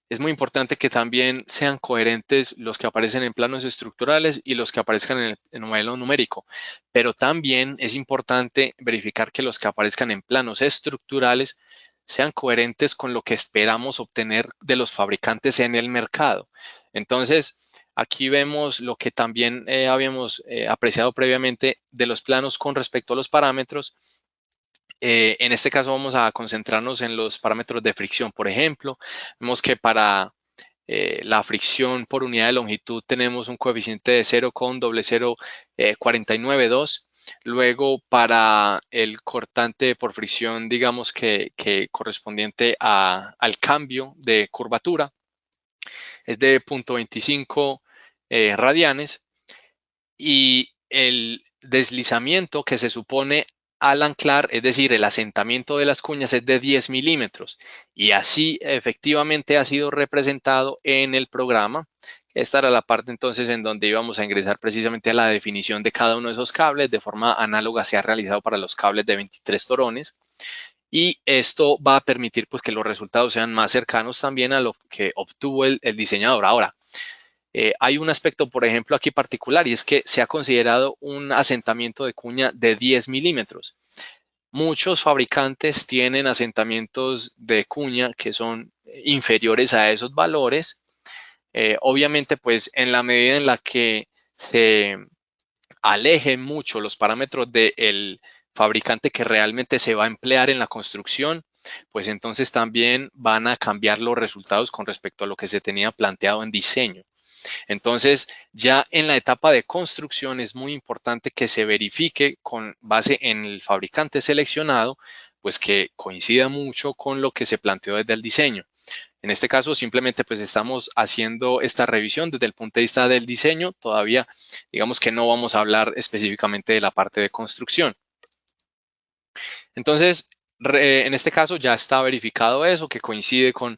es muy importante que también sean coherentes los que aparecen en planos estructurales y los que aparezcan en el modelo numérico. Pero también es importante verificar que los que aparezcan en planos estructurales sean coherentes con lo que esperamos obtener de los fabricantes en el mercado. Entonces, aquí vemos lo que también habíamos apreciado previamente de los planos con respecto a los parámetros. En este caso vamos a concentrarnos en los parámetros de fricción. Por ejemplo, vemos que para la fricción por unidad de longitud tenemos un coeficiente de 0,049,2. Luego, para el cortante por fricción, digamos que correspondiente al cambio de curvatura, es de 0,25 radianes. Y el deslizamiento que se supone al anclar, es decir, el asentamiento de las cuñas, es de 10 milímetros. Y así efectivamente ha sido representado en el programa. Esta era la parte entonces en donde íbamos a ingresar precisamente a la definición de cada uno de esos cables. De forma análoga se ha realizado para los cables de 23 torones. Y esto va a permitir pues, que los resultados sean más cercanos también a lo que obtuvo el diseñador. Ahora, hay un aspecto, por ejemplo, aquí particular, y es que se ha considerado un asentamiento de cuña de 10 milímetros. Muchos fabricantes tienen asentamientos de cuña que son inferiores a esos valores. Obviamente, pues en la medida en la que se alejen mucho los parámetros del fabricante que realmente se va a emplear en la construcción, pues entonces también van a cambiar los resultados con respecto a lo que se tenía planteado en diseño. Entonces, ya en la etapa de construcción es muy importante que se verifique con base en el fabricante seleccionado, pues que coincida mucho con lo que se planteó desde el diseño. En este caso, simplemente pues estamos haciendo esta revisión desde el punto de vista del diseño. Todavía, digamos que no vamos a hablar específicamente de la parte de construcción. Entonces, en este caso ya está verificado eso, que coincide con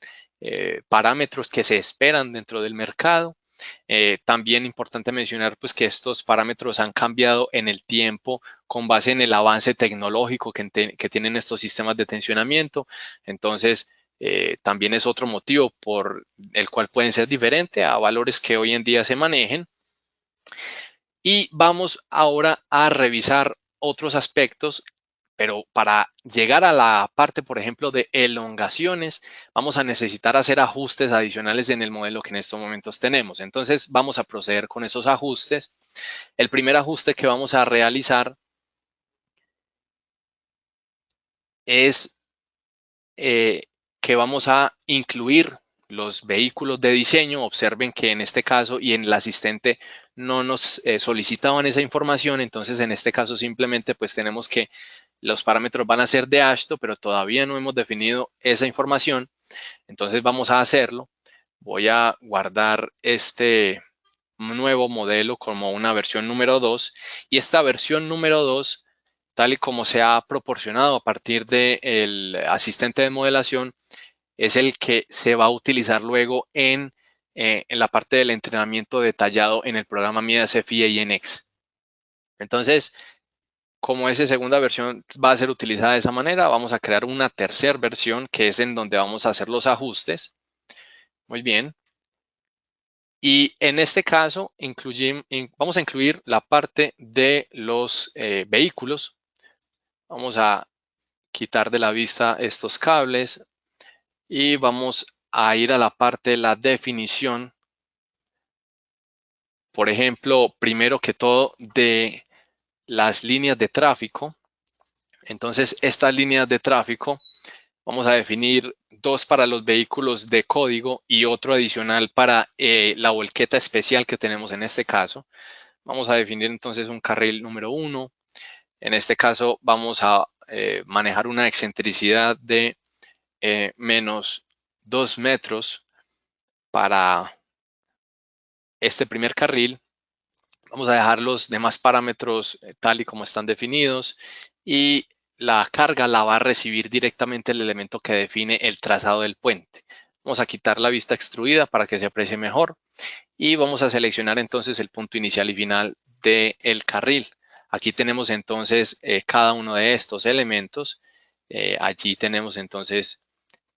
parámetros que se esperan dentro del mercado. También importante mencionar pues, que estos parámetros han cambiado en el tiempo con base en el avance tecnológico que tienen estos sistemas de tensionamiento. Entonces, también es otro motivo por el cual pueden ser diferentes a valores que hoy en día se manejen. Y vamos ahora a revisar otros aspectos, pero para llegar a la parte, por ejemplo, de elongaciones, vamos a necesitar hacer ajustes adicionales en el modelo que en estos momentos tenemos. Entonces, vamos a proceder con esos ajustes. El primer ajuste que vamos a realizar es que vamos a incluir los vehículos de diseño. Observen que en este caso y en el asistente no nos solicitaban esa información. Entonces, en este caso simplemente pues tenemos que los parámetros van a ser de AASHTO, pero todavía no hemos definido esa información. Entonces vamos a hacerlo. Voy a guardar este nuevo modelo como una versión número 2. Y esta versión número 2, tal y como se ha proporcionado a partir del asistente de modelación, es el que se va a utilizar luego en la parte del entrenamiento detallado en el programa Midas FEA y NX. Entonces, como esa segunda versión va a ser utilizada de esa manera, vamos a crear una tercera versión que es en donde vamos a hacer los ajustes. Muy bien. Y en este caso vamos a incluir la parte de los vehículos. Vamos a quitar de la vista estos cables y vamos a ir a la parte de la definición. Por ejemplo, primero que todo de las líneas de tráfico. Entonces, estas líneas de tráfico vamos a definir dos para los vehículos de código y otro adicional para la volqueta especial que tenemos en este caso. Vamos a definir entonces un carril número 1. En este caso vamos a manejar una excentricidad de menos 2 metros para este primer carril. Vamos a dejar los demás parámetros tal y como están definidos y la carga la va a recibir directamente el elemento que define el trazado del puente. Vamos a quitar la vista extruida para que se aprecie mejor y vamos a seleccionar entonces el punto inicial y final del carril. Aquí tenemos entonces cada uno de estos elementos. Allí tenemos entonces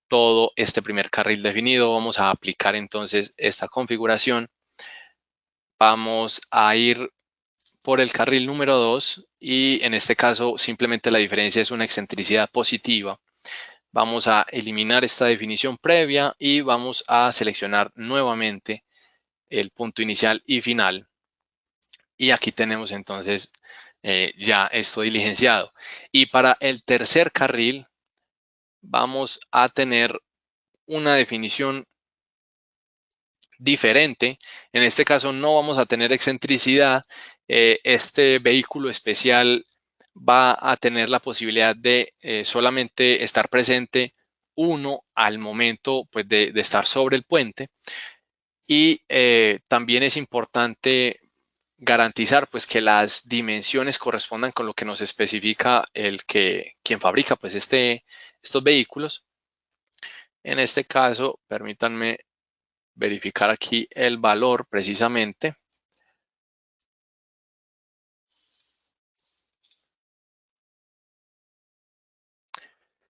todo este primer carril definido. Vamos a aplicar entonces esta configuración. Vamos a ir por el carril número 2 y en este caso simplemente la diferencia es una excentricidad positiva. Vamos a eliminar esta definición previa y vamos a seleccionar nuevamente el punto inicial y final. Y aquí tenemos entonces ya esto diligenciado. Y para el tercer carril vamos a tener una definición diferente. En este caso no vamos a tener excentricidad. Este vehículo especial va a tener la posibilidad de solamente estar presente uno al momento pues, de estar sobre el puente. Y también es importante garantizar pues, que las dimensiones correspondan con lo que nos especifica quien fabrica pues, estos vehículos. En este caso, permítanme verificar aquí el valor precisamente.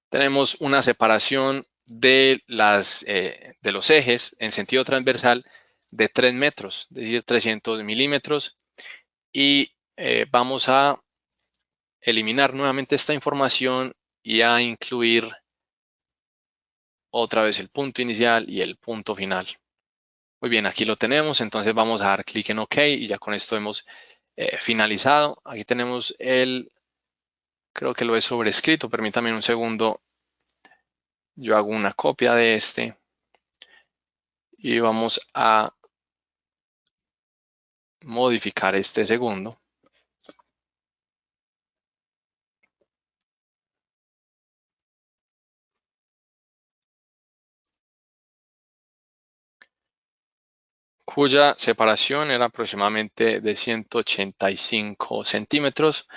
Tenemos una separación de los ejes en sentido transversal de 3 metros, es decir, 300 milímetros. Y vamos a eliminar nuevamente esta información y a incluir otra vez el punto inicial y el punto final. Muy bien, aquí lo tenemos, entonces vamos a dar clic en OK y ya con esto hemos finalizado. Aquí tenemos creo que lo he sobrescrito, permítame un segundo. Yo hago una copia de este y vamos a modificar este segundo. Cuya separación era aproximadamente de 185 centímetros.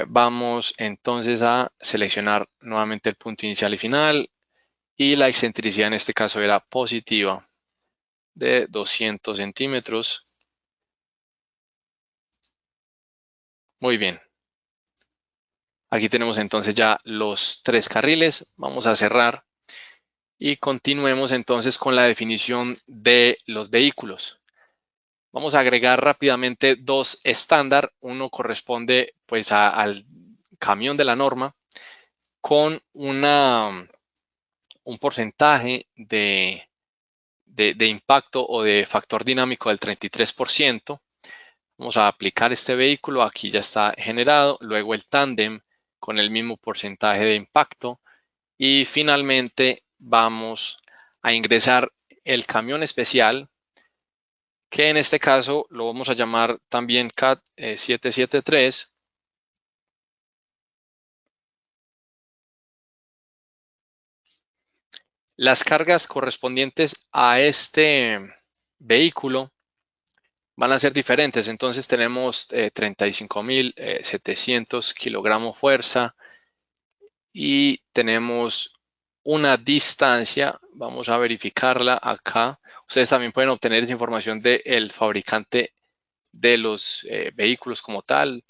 Vamos entonces a seleccionar nuevamente el punto inicial y final y la excentricidad en este caso era positiva de 200 centímetros. Muy bien. Aquí tenemos entonces ya los 3 carriles. Vamos a cerrar y continuemos entonces con la definición de los vehículos. Vamos a agregar rápidamente 2 estándar. Uno corresponde pues al camión de la norma con un porcentaje de impacto o de factor dinámico del 33%. Vamos a aplicar este vehículo. Aquí ya está generado. Luego el tándem con el mismo porcentaje de impacto. Y finalmente vamos a ingresar el camión especial, que en este caso lo vamos a llamar también CAT 773. Las cargas correspondientes a este vehículo van a ser diferentes. Entonces tenemos 35.700 kilogramos fuerza y tenemos una distancia. Vamos a verificarla acá. Ustedes también pueden obtener esa información del fabricante de los vehículos como tal.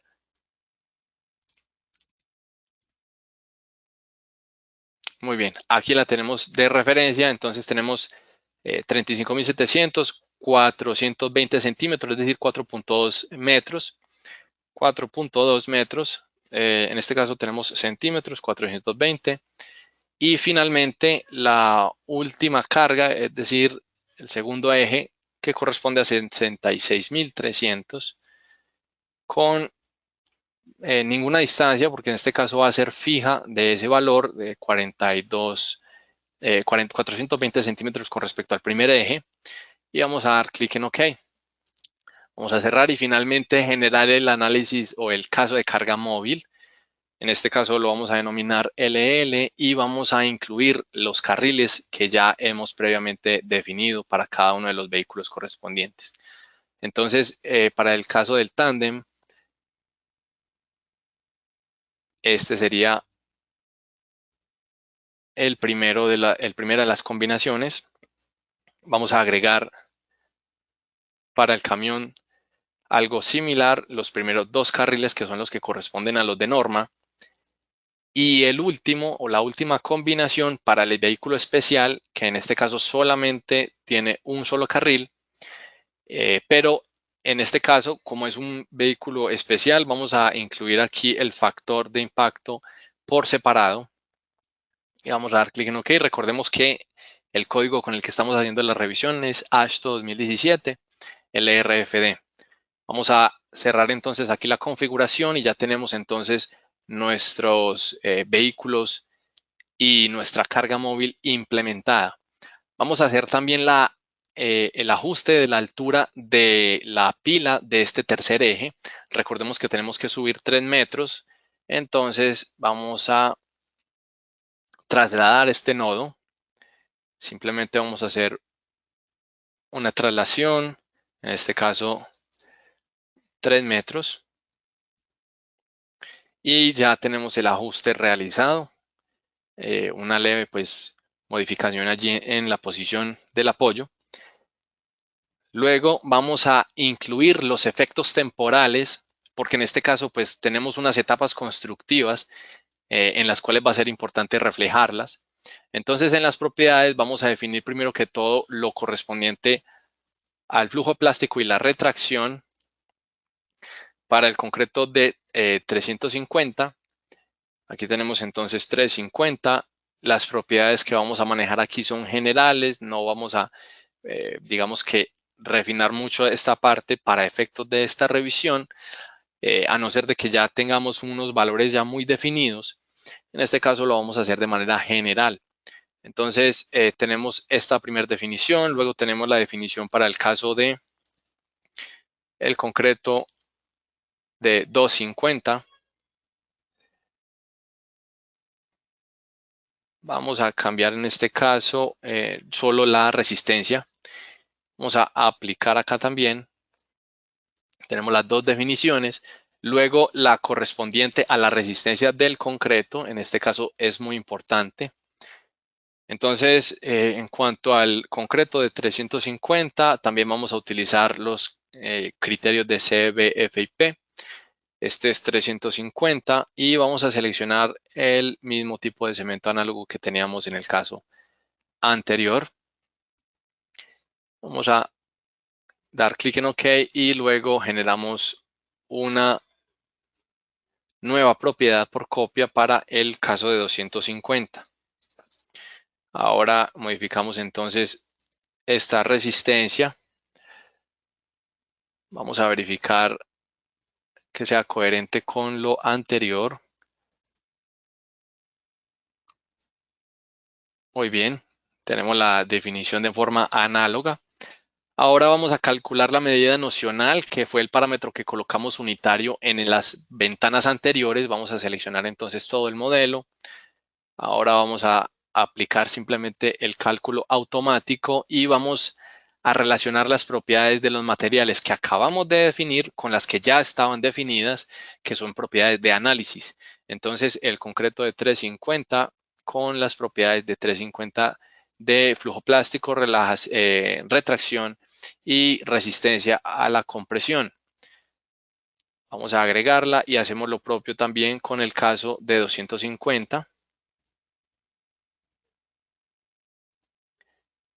Muy bien, aquí la tenemos de referencia. Entonces tenemos 35.700, 420 centímetros, es decir, 4.2 metros. 4.2 metros. En este caso tenemos centímetros, 420. Y finalmente la última carga, es decir, el segundo eje, que corresponde a 66.300 con ninguna distancia, porque en este caso va a ser fija de ese valor de 420 centímetros con respecto al primer eje. Y vamos a dar clic en OK. Vamos a cerrar y finalmente generar el análisis o el caso de carga móvil. En este caso lo vamos a denominar LL y vamos a incluir los carriles que ya hemos previamente definido para cada uno de los vehículos correspondientes. Entonces, para el caso del tándem, este sería el primero de las combinaciones. Vamos a agregar para el camión algo similar, los primeros 2 carriles que son los que corresponden a los de norma. Y el último o la última combinación para el vehículo especial, que en este caso solamente tiene un solo carril, pero en este caso, como es un vehículo especial, vamos a incluir aquí el factor de impacto por separado. Y vamos a dar clic en OK. Recordemos que el código con el que estamos haciendo la revisión es AASHTO 2017, LRFD. Vamos a cerrar entonces aquí la configuración y ya tenemos entonces nuestros vehículos y nuestra carga móvil implementada. Vamos a hacer también la el ajuste de la altura de la pila de este tercer eje. Recordemos que tenemos que subir 3 metros. Entonces vamos a trasladar este nodo. Simplemente vamos a hacer una traslación, en este caso 3 metros. Y ya tenemos el ajuste realizado. Una leve modificación allí en la posición del apoyo. Luego vamos a incluir los efectos temporales, porque en este caso pues tenemos unas etapas constructivas en las cuales va a ser importante reflejarlas. Entonces en las propiedades vamos a definir primero que todo lo correspondiente al flujo plástico y la retracción para el concreto de 350. Aquí tenemos entonces 350. Las propiedades que vamos a manejar aquí son generales, no vamos a, digamos que, refinar mucho esta parte para efectos de esta revisión, a no ser de que ya tengamos unos valores ya muy definidos. En este caso lo vamos a hacer de manera general. Entonces tenemos esta primera definición, luego tenemos la definición para el caso de el concreto de 250. Vamos a cambiar en este caso solo la resistencia. Vamos a aplicar acá también. Tenemos las dos definiciones. Luego la correspondiente a la resistencia del concreto. En este caso es muy importante. Entonces, en cuanto al concreto de 350, también vamos a utilizar los criterios de CBFIP. Este es 350 y vamos a seleccionar el mismo tipo de cemento análogo que teníamos en el caso anterior. Vamos a dar clic en OK y luego generamos una nueva propiedad por copia para el caso de 250. Ahora modificamos entonces esta resistencia. Vamos a verificar que sea coherente con lo anterior. Muy bien, tenemos la definición de forma análoga. Ahora vamos a calcular la medida nocional, que fue el parámetro que colocamos unitario en las ventanas anteriores. Vamos a seleccionar entonces todo el modelo. Ahora vamos a aplicar simplemente el cálculo automático y vamos a relacionar las propiedades de los materiales que acabamos de definir con las que ya estaban definidas, que son propiedades de análisis. Entonces, el concreto de 350 con las propiedades de 350 de flujo plástico, retracción y resistencia a la compresión. Vamos a agregarla y hacemos lo propio también con el caso de 250.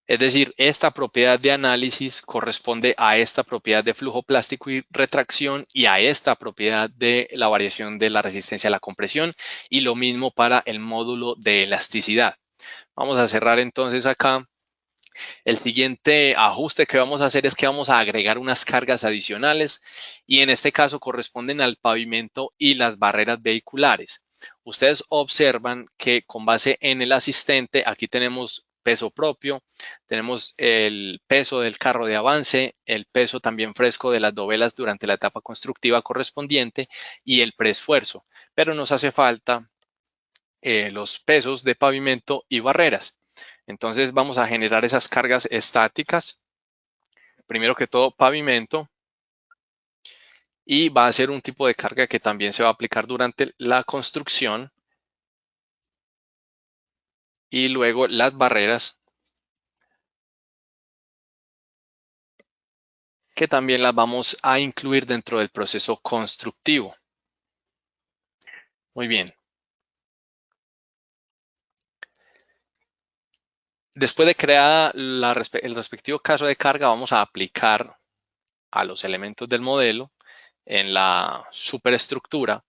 Es decir, esta propiedad de análisis corresponde a esta propiedad de flujo plástico y retracción y a esta propiedad de la variación de la resistencia a la compresión, y lo mismo para el módulo de elasticidad. Vamos a cerrar entonces acá. El siguiente ajuste que vamos a hacer es que vamos a agregar unas cargas adicionales y en este caso corresponden al pavimento y las barreras vehiculares. Ustedes observan que con base en el asistente, aquí tenemos peso propio, tenemos el peso del carro de avance, el peso también fresco de las dovelas durante la etapa constructiva correspondiente y el preesfuerzo, pero nos hace falta los pesos de pavimento y barreras. Entonces vamos a generar esas cargas estáticas. Primero que todo, pavimento. Y va a ser un tipo de carga que también se va a aplicar durante la construcción. Y luego las barreras, que también las vamos a incluir dentro del proceso constructivo. Muy bien. Después de crear el respectivo caso de carga, vamos a aplicar a los elementos del modelo en la superestructura.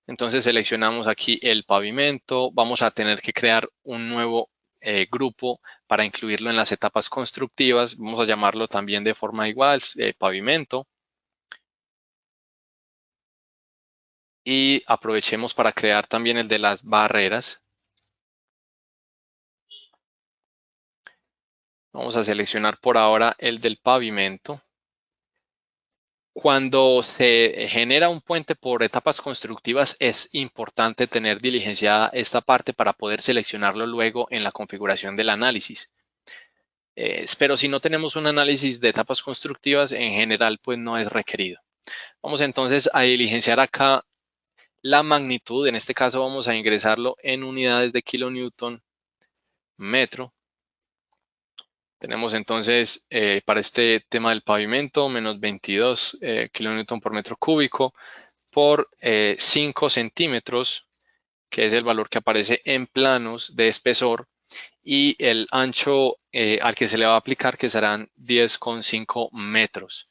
Entonces seleccionamos aquí el pavimento. Vamos a tener que crear un nuevo grupo para incluirlo en las etapas constructivas. Vamos a llamarlo también de forma igual, pavimento. Y aprovechemos para crear también el de las barreras. Vamos a seleccionar por ahora el del pavimento. Cuando se genera un puente por etapas constructivas, es importante tener diligenciada esta parte para poder seleccionarlo luego en la configuración del análisis. Pero si no tenemos un análisis de etapas constructivas, en general, pues no es requerido. Vamos entonces a diligenciar acá la magnitud. En este caso vamos a ingresarlo en unidades de kilonewton metro. Tenemos entonces para este tema del pavimento menos 22 kilonewton por metro cúbico por 5 centímetros, que es el valor que aparece en planos de espesor, y el ancho al que se le va a aplicar, que serán 10,5 metros.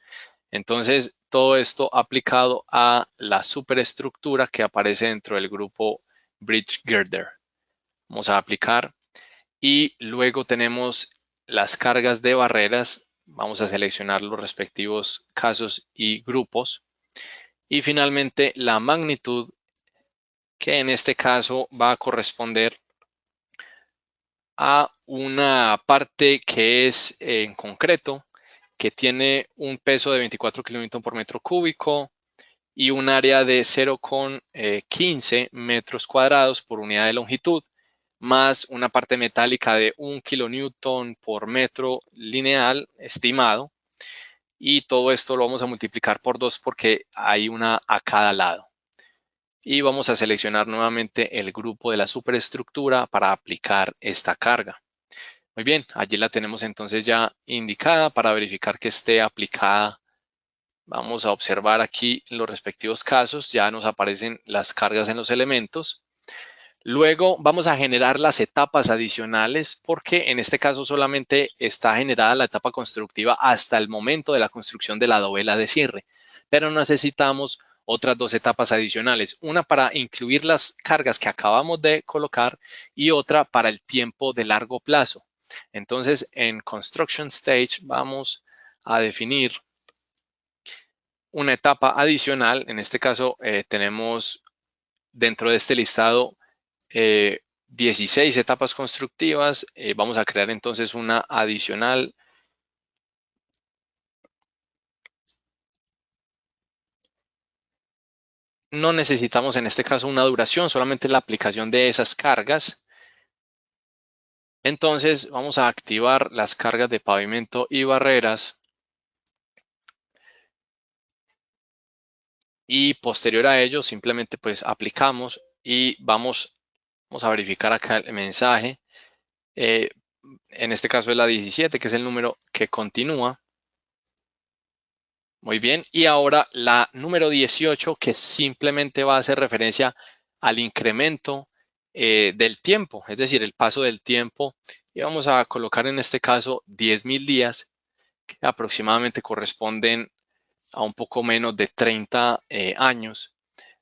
Entonces, todo esto aplicado a la superestructura que aparece dentro del grupo Bridge Girder. Vamos a aplicar y luego tenemos las cargas de barreras. Vamos a seleccionar los respectivos casos y grupos. Y finalmente la magnitud, que en este caso va a corresponder a una parte que es en concreto, que tiene un peso de 24 kilonewton por metro cúbico y un área de 0,15 metros cuadrados por unidad de longitud, más una parte metálica de 1 kilonewton por metro lineal estimado. Y todo esto lo vamos a multiplicar por 2 porque hay una a cada lado. Y vamos a seleccionar nuevamente el grupo de la superestructura para aplicar esta carga. Muy bien, allí la tenemos entonces ya indicada para verificar que esté aplicada. Vamos a observar aquí los respectivos casos, ya nos aparecen las cargas en los elementos. Luego vamos a generar las etapas adicionales porque en este caso solamente está generada la etapa constructiva hasta el momento de la construcción de la dovela de cierre, pero necesitamos otras dos etapas adicionales, una para incluir las cargas que acabamos de colocar y otra para el tiempo de largo plazo. Entonces, en Construction Stage vamos a definir una etapa adicional. En este caso, tenemos dentro de este listado 16 etapas constructivas. Vamos a crear entonces una adicional. No necesitamos en este caso una duración, solamente la aplicación de esas cargas. Entonces vamos a activar las cargas de pavimento y barreras. Y posterior a ello simplemente pues aplicamos y vamos a verificar acá el mensaje. En este caso es la 17, que es el número que continúa. Muy bien, y ahora la número 18, que simplemente va a hacer referencia al incremento del tiempo, es decir, el paso del tiempo. Y vamos a colocar en este caso 10.000 días, que aproximadamente corresponden a un poco menos de 30 años,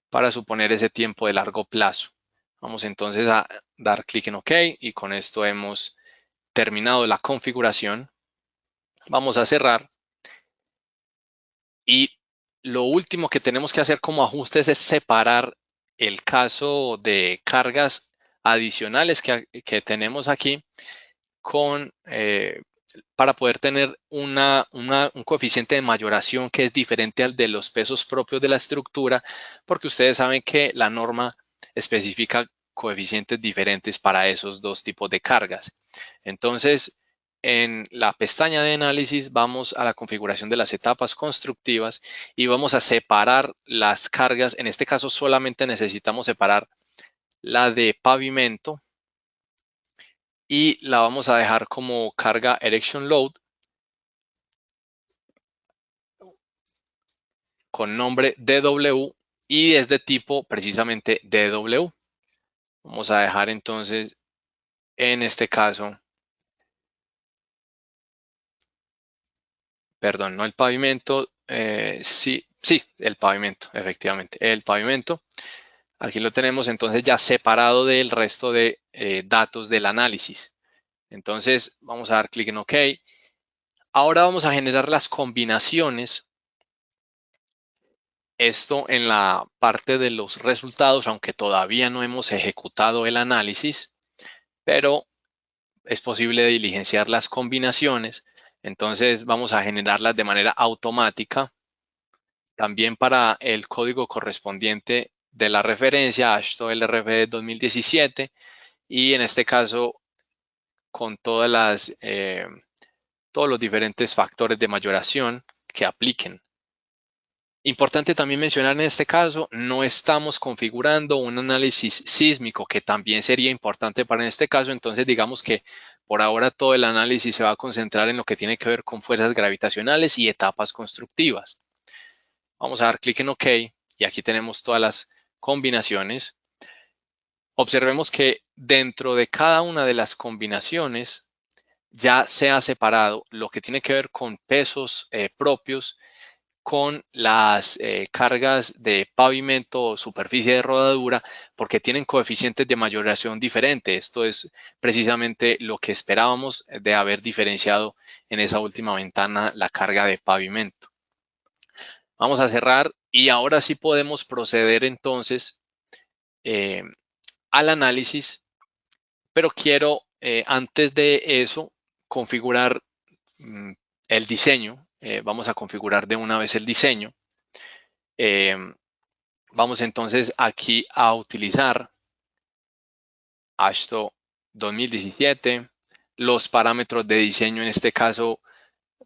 para suponer ese tiempo de largo plazo. Vamos entonces a dar clic en OK y con esto hemos terminado la configuración. Vamos a cerrar. Y lo último que tenemos que hacer como ajustes es separar el caso de cargas adicionales que tenemos aquí para poder tener un coeficiente de mayoración que es diferente al de los pesos propios de la estructura, porque ustedes saben que la norma especifica coeficientes diferentes para esos dos tipos de cargas. Entonces, en la pestaña de análisis vamos a la configuración de las etapas constructivas y vamos a separar las cargas. En este caso solamente necesitamos separar la de pavimento y la vamos a dejar como carga Erection Load con nombre DW y es de tipo precisamente DW. Vamos a dejar entonces en este caso, perdón, no el pavimento, sí, el pavimento, efectivamente, el pavimento. Aquí lo tenemos entonces ya separado del resto de datos del análisis. Entonces vamos a dar clic en OK. Ahora vamos a generar las combinaciones. Esto en la parte de los resultados, aunque todavía no hemos ejecutado el análisis, pero es posible diligenciar las combinaciones. Entonces vamos a generarlas de manera automática. También para el código correspondiente de la referencia, ASHTO LRF 2017, y en este caso con todos los diferentes factores de mayoración que apliquen. Importante también mencionar en este caso, no estamos configurando un análisis sísmico, que también sería importante para este caso. Entonces, digamos que por ahora todo el análisis se va a concentrar en lo que tiene que ver con fuerzas gravitacionales y etapas constructivas. Vamos a dar clic en OK y aquí tenemos todas las combinaciones. Observemos que dentro de cada una de las combinaciones ya se ha separado lo que tiene que ver con pesos propios con las cargas de pavimento o superficie de rodadura, porque tienen coeficientes de mayoración diferentes. Esto es precisamente lo que esperábamos de haber diferenciado en esa última ventana, la carga de pavimento. Vamos a cerrar y ahora sí podemos proceder entonces al análisis, pero quiero antes de eso configurar el diseño. Vamos a configurar de una vez el diseño. Vamos entonces aquí a utilizar ASHTO 2017. Los parámetros de diseño en este caso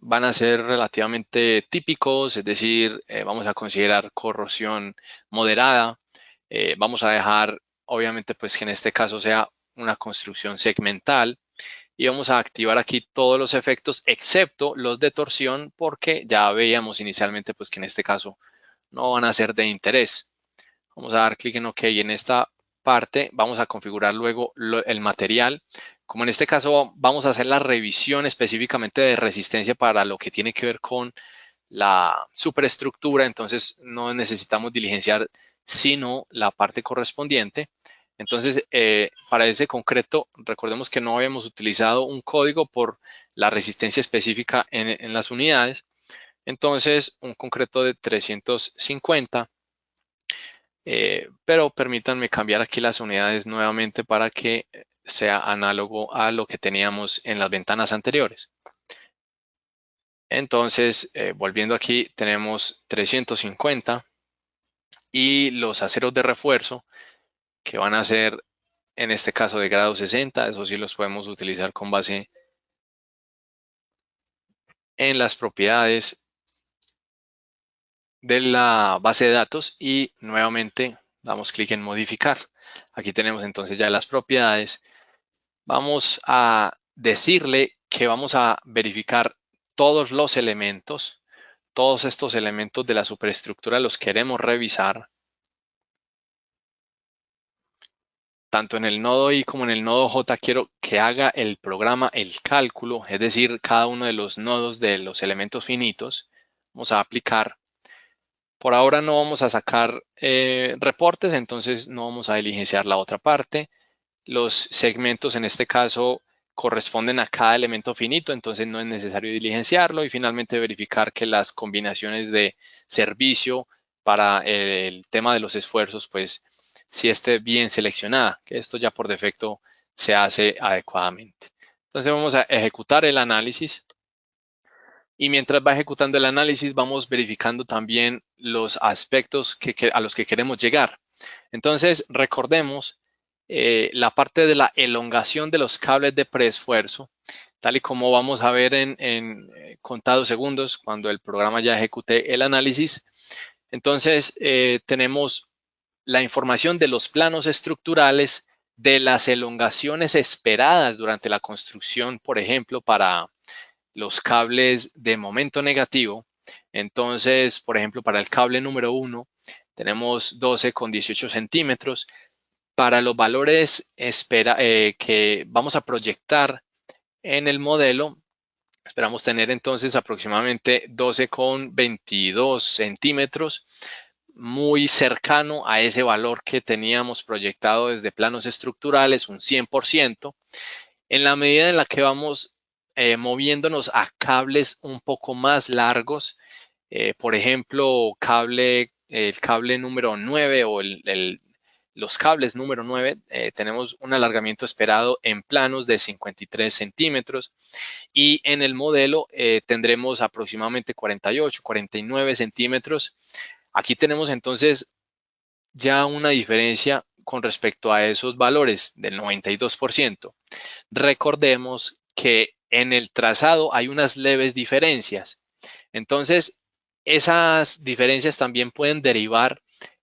van a ser relativamente típicos, es decir, vamos a considerar corrosión moderada. Vamos a dejar, obviamente, pues que en este caso sea una construcción segmental. Y vamos a activar aquí todos los efectos excepto los de torsión, porque ya veíamos inicialmente pues que en este caso no van a ser de interés. Vamos a dar clic en OK y en esta parte vamos a configurar luego el material. Como en este caso vamos a hacer la revisión específicamente de resistencia para lo que tiene que ver con la superestructura, entonces no necesitamos diligenciar sino la parte correspondiente. Entonces, para ese concreto, recordemos que no habíamos utilizado un código por la resistencia específica en las unidades. Entonces, un concreto de 350, pero permítanme cambiar aquí las unidades nuevamente para que sea análogo a lo que teníamos en las ventanas anteriores. Entonces, volviendo aquí, tenemos 350 y los aceros de refuerzo que van a ser en este caso de grado 60, eso sí los podemos utilizar con base en las propiedades de la base de datos y nuevamente damos clic en modificar. Aquí tenemos entonces ya las propiedades. Vamos a decirle que vamos a verificar todos los elementos, todos estos elementos de la superestructura los queremos revisar. Tanto en el nodo I como en el nodo J quiero que haga el programa el cálculo, es decir, cada uno de los nodos de los elementos finitos. Vamos a aplicar. Por ahora no vamos a sacar reportes, entonces no vamos a diligenciar la otra parte. Los segmentos en este caso corresponden a cada elemento finito, entonces no es necesario diligenciarlo. Y finalmente verificar que las combinaciones de servicio para el tema de los esfuerzos, pues si esté bien seleccionada, que esto ya por defecto se hace adecuadamente. Entonces vamos a ejecutar el análisis y mientras va ejecutando el análisis vamos verificando también los aspectos a los que queremos llegar. Entonces recordemos la parte de la elongación de los cables de preesfuerzo, tal y como vamos a ver en contados segundos cuando el programa ya ejecute el análisis. Entonces tenemos la información de los planos estructurales, de las elongaciones esperadas durante la construcción, por ejemplo, para los cables de momento negativo. Entonces, por ejemplo, para el cable número 1 tenemos 12,18 centímetros. Para los valores que vamos a proyectar en el modelo, esperamos tener entonces aproximadamente 12,22 centímetros, muy cercano a ese valor que teníamos proyectado desde planos estructurales, un 100%. En la medida en la que vamos moviéndonos a cables un poco más largos, por ejemplo, el cable número 9 o el los cables número 9, tenemos un alargamiento esperado en planos de 53 centímetros y en el modelo tendremos aproximadamente 48, 49 centímetros. Aquí tenemos entonces ya una diferencia con respecto a esos valores del 92%. Recordemos que en el trazado hay unas leves diferencias. Entonces, esas diferencias también pueden derivar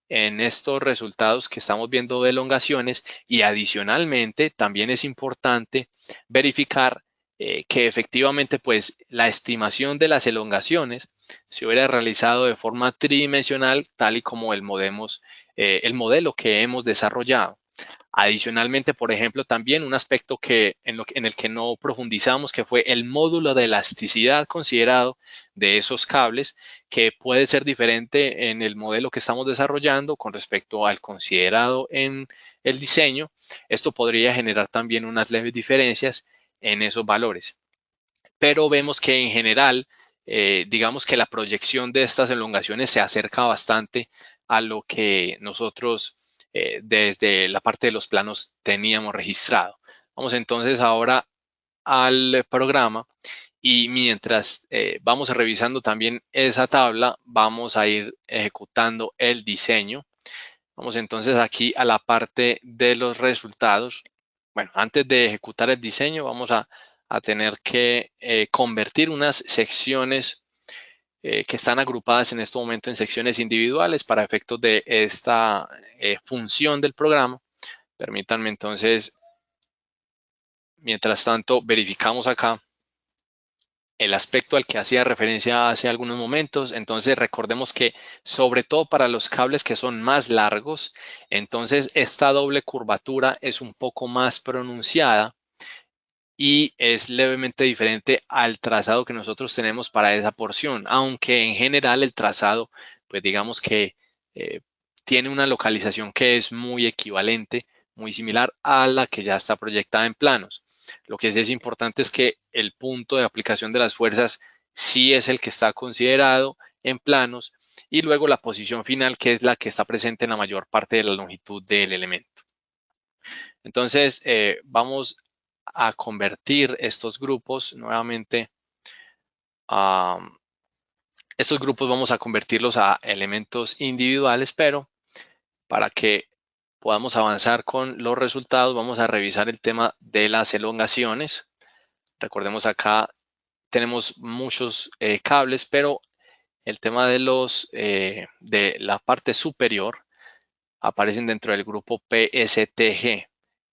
en estos resultados que estamos viendo de elongaciones y adicionalmente también es importante verificar que efectivamente pues la estimación de las elongaciones se hubiera realizado de forma tridimensional tal y como el modelo que hemos desarrollado. Adicionalmente, por ejemplo, también un aspecto en el que no profundizamos, que fue el módulo de elasticidad considerado de esos cables, que puede ser diferente en el modelo que estamos desarrollando con respecto al considerado en el diseño. Esto podría generar también unas leves diferencias en esos valores. Pero vemos que en general, digamos que la proyección de estas elongaciones se acerca bastante a lo que nosotros desde la parte de los planos teníamos registrado. Vamos entonces ahora al programa y mientras vamos revisando también esa tabla, vamos a ir ejecutando el diseño. Vamos entonces aquí a la parte de los resultados. Bueno, antes de ejecutar el diseño, vamos a tener que convertir unas secciones que están agrupadas en este momento en secciones individuales para efectos de esta función del programa. Permítanme entonces, mientras tanto, verificamos acá el aspecto al que hacía referencia hace algunos momentos. Entonces recordemos que sobre todo para los cables que son más largos, entonces esta doble curvatura es un poco más pronunciada y es levemente diferente al trazado que nosotros tenemos para esa porción, aunque en general el trazado, pues digamos que tiene una localización que es muy equivalente, muy similar a la que ya está proyectada en planos. Lo que sí es importante es que el punto de aplicación de las fuerzas sí es el que está considerado en planos y luego la posición final, que es la que está presente en la mayor parte de la longitud del elemento. Entonces, vamos a convertir estos grupos nuevamente. Estos grupos vamos a convertirlos a elementos individuales, pero para que podamos avanzar con los resultados, vamos a revisar el tema de las elongaciones. Recordemos acá tenemos muchos cables, pero el tema de de la parte superior aparecen dentro del grupo PSTG,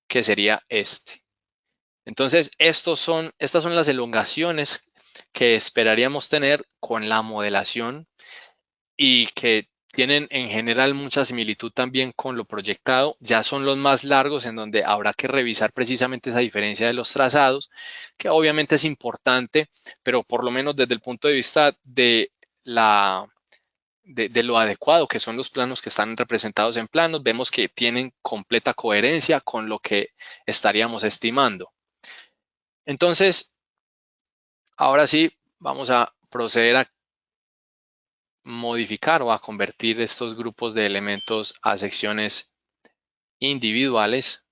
que sería este. Entonces, estas son las elongaciones que esperaríamos tener con la modelación y que tienen en general mucha similitud también con lo proyectado. Ya son los más largos en donde habrá que revisar precisamente esa diferencia de los trazados, que obviamente es importante, pero por lo menos desde el punto de vista de lo adecuado que son los planos que están representados en planos, vemos que tienen completa coherencia con lo que estaríamos estimando. Entonces, ahora sí, vamos a proceder a modificar o a convertir estos grupos de elementos a secciones individuales.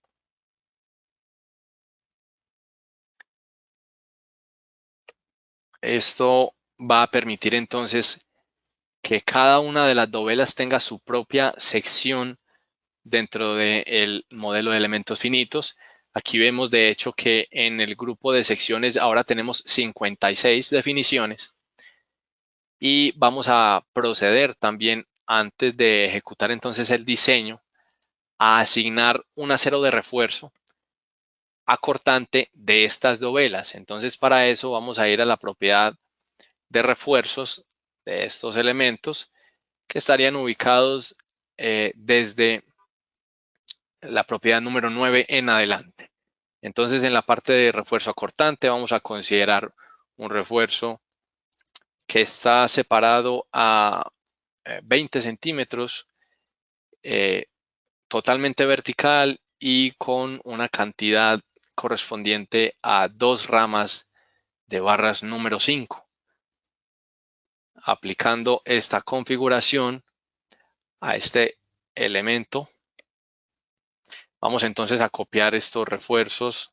Esto va a permitir entonces que cada una de las dovelas tenga su propia sección dentro del modelo de elementos finitos. Aquí vemos de hecho que en el grupo de secciones ahora tenemos 56 definiciones y vamos a proceder también antes de ejecutar entonces el diseño a asignar un acero de refuerzo acortante de estas dovelas. Entonces para eso vamos a ir a la propiedad de refuerzos de estos elementos que estarían ubicados desde la propiedad número 9 en adelante. Entonces en la parte de refuerzo acortante vamos a considerar un refuerzo que está separado a 20 centímetros, totalmente vertical y con una cantidad correspondiente a 2 ramas de barras número 5. Aplicando esta configuración a este elemento, Vamos entonces a copiar estos refuerzos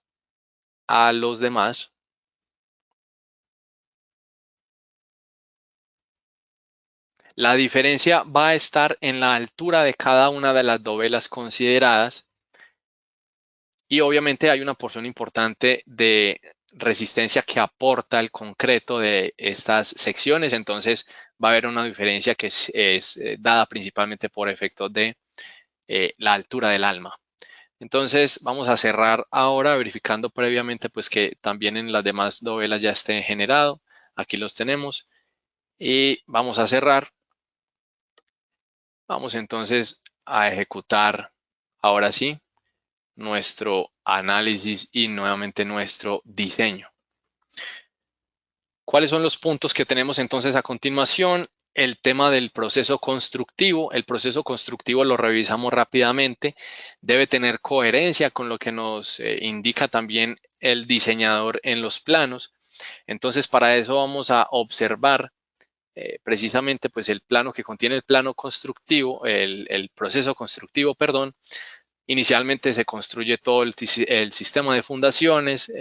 a los demás. La diferencia va a estar en la altura de cada una de las dovelas consideradas. Y obviamente hay una porción importante de resistencia que aporta el concreto de estas secciones. Entonces va a haber una diferencia que es dada principalmente por efectos de la altura del alma. Entonces vamos a cerrar ahora verificando previamente pues que también en las demás dovelas ya esté generado. Aquí los tenemos y vamos a cerrar. Vamos entonces a ejecutar ahora sí nuestro análisis y nuevamente nuestro diseño. ¿Cuáles son los puntos que tenemos entonces a continuación? El tema del proceso constructivo. El proceso constructivo lo revisamos rápidamente. Debe tener coherencia con lo que nos indica también el diseñador en los planos. Entonces, para eso vamos a observar precisamente pues el plano que contiene el plano constructivo, el proceso constructivo, perdón. Inicialmente se construye todo el sistema de fundaciones,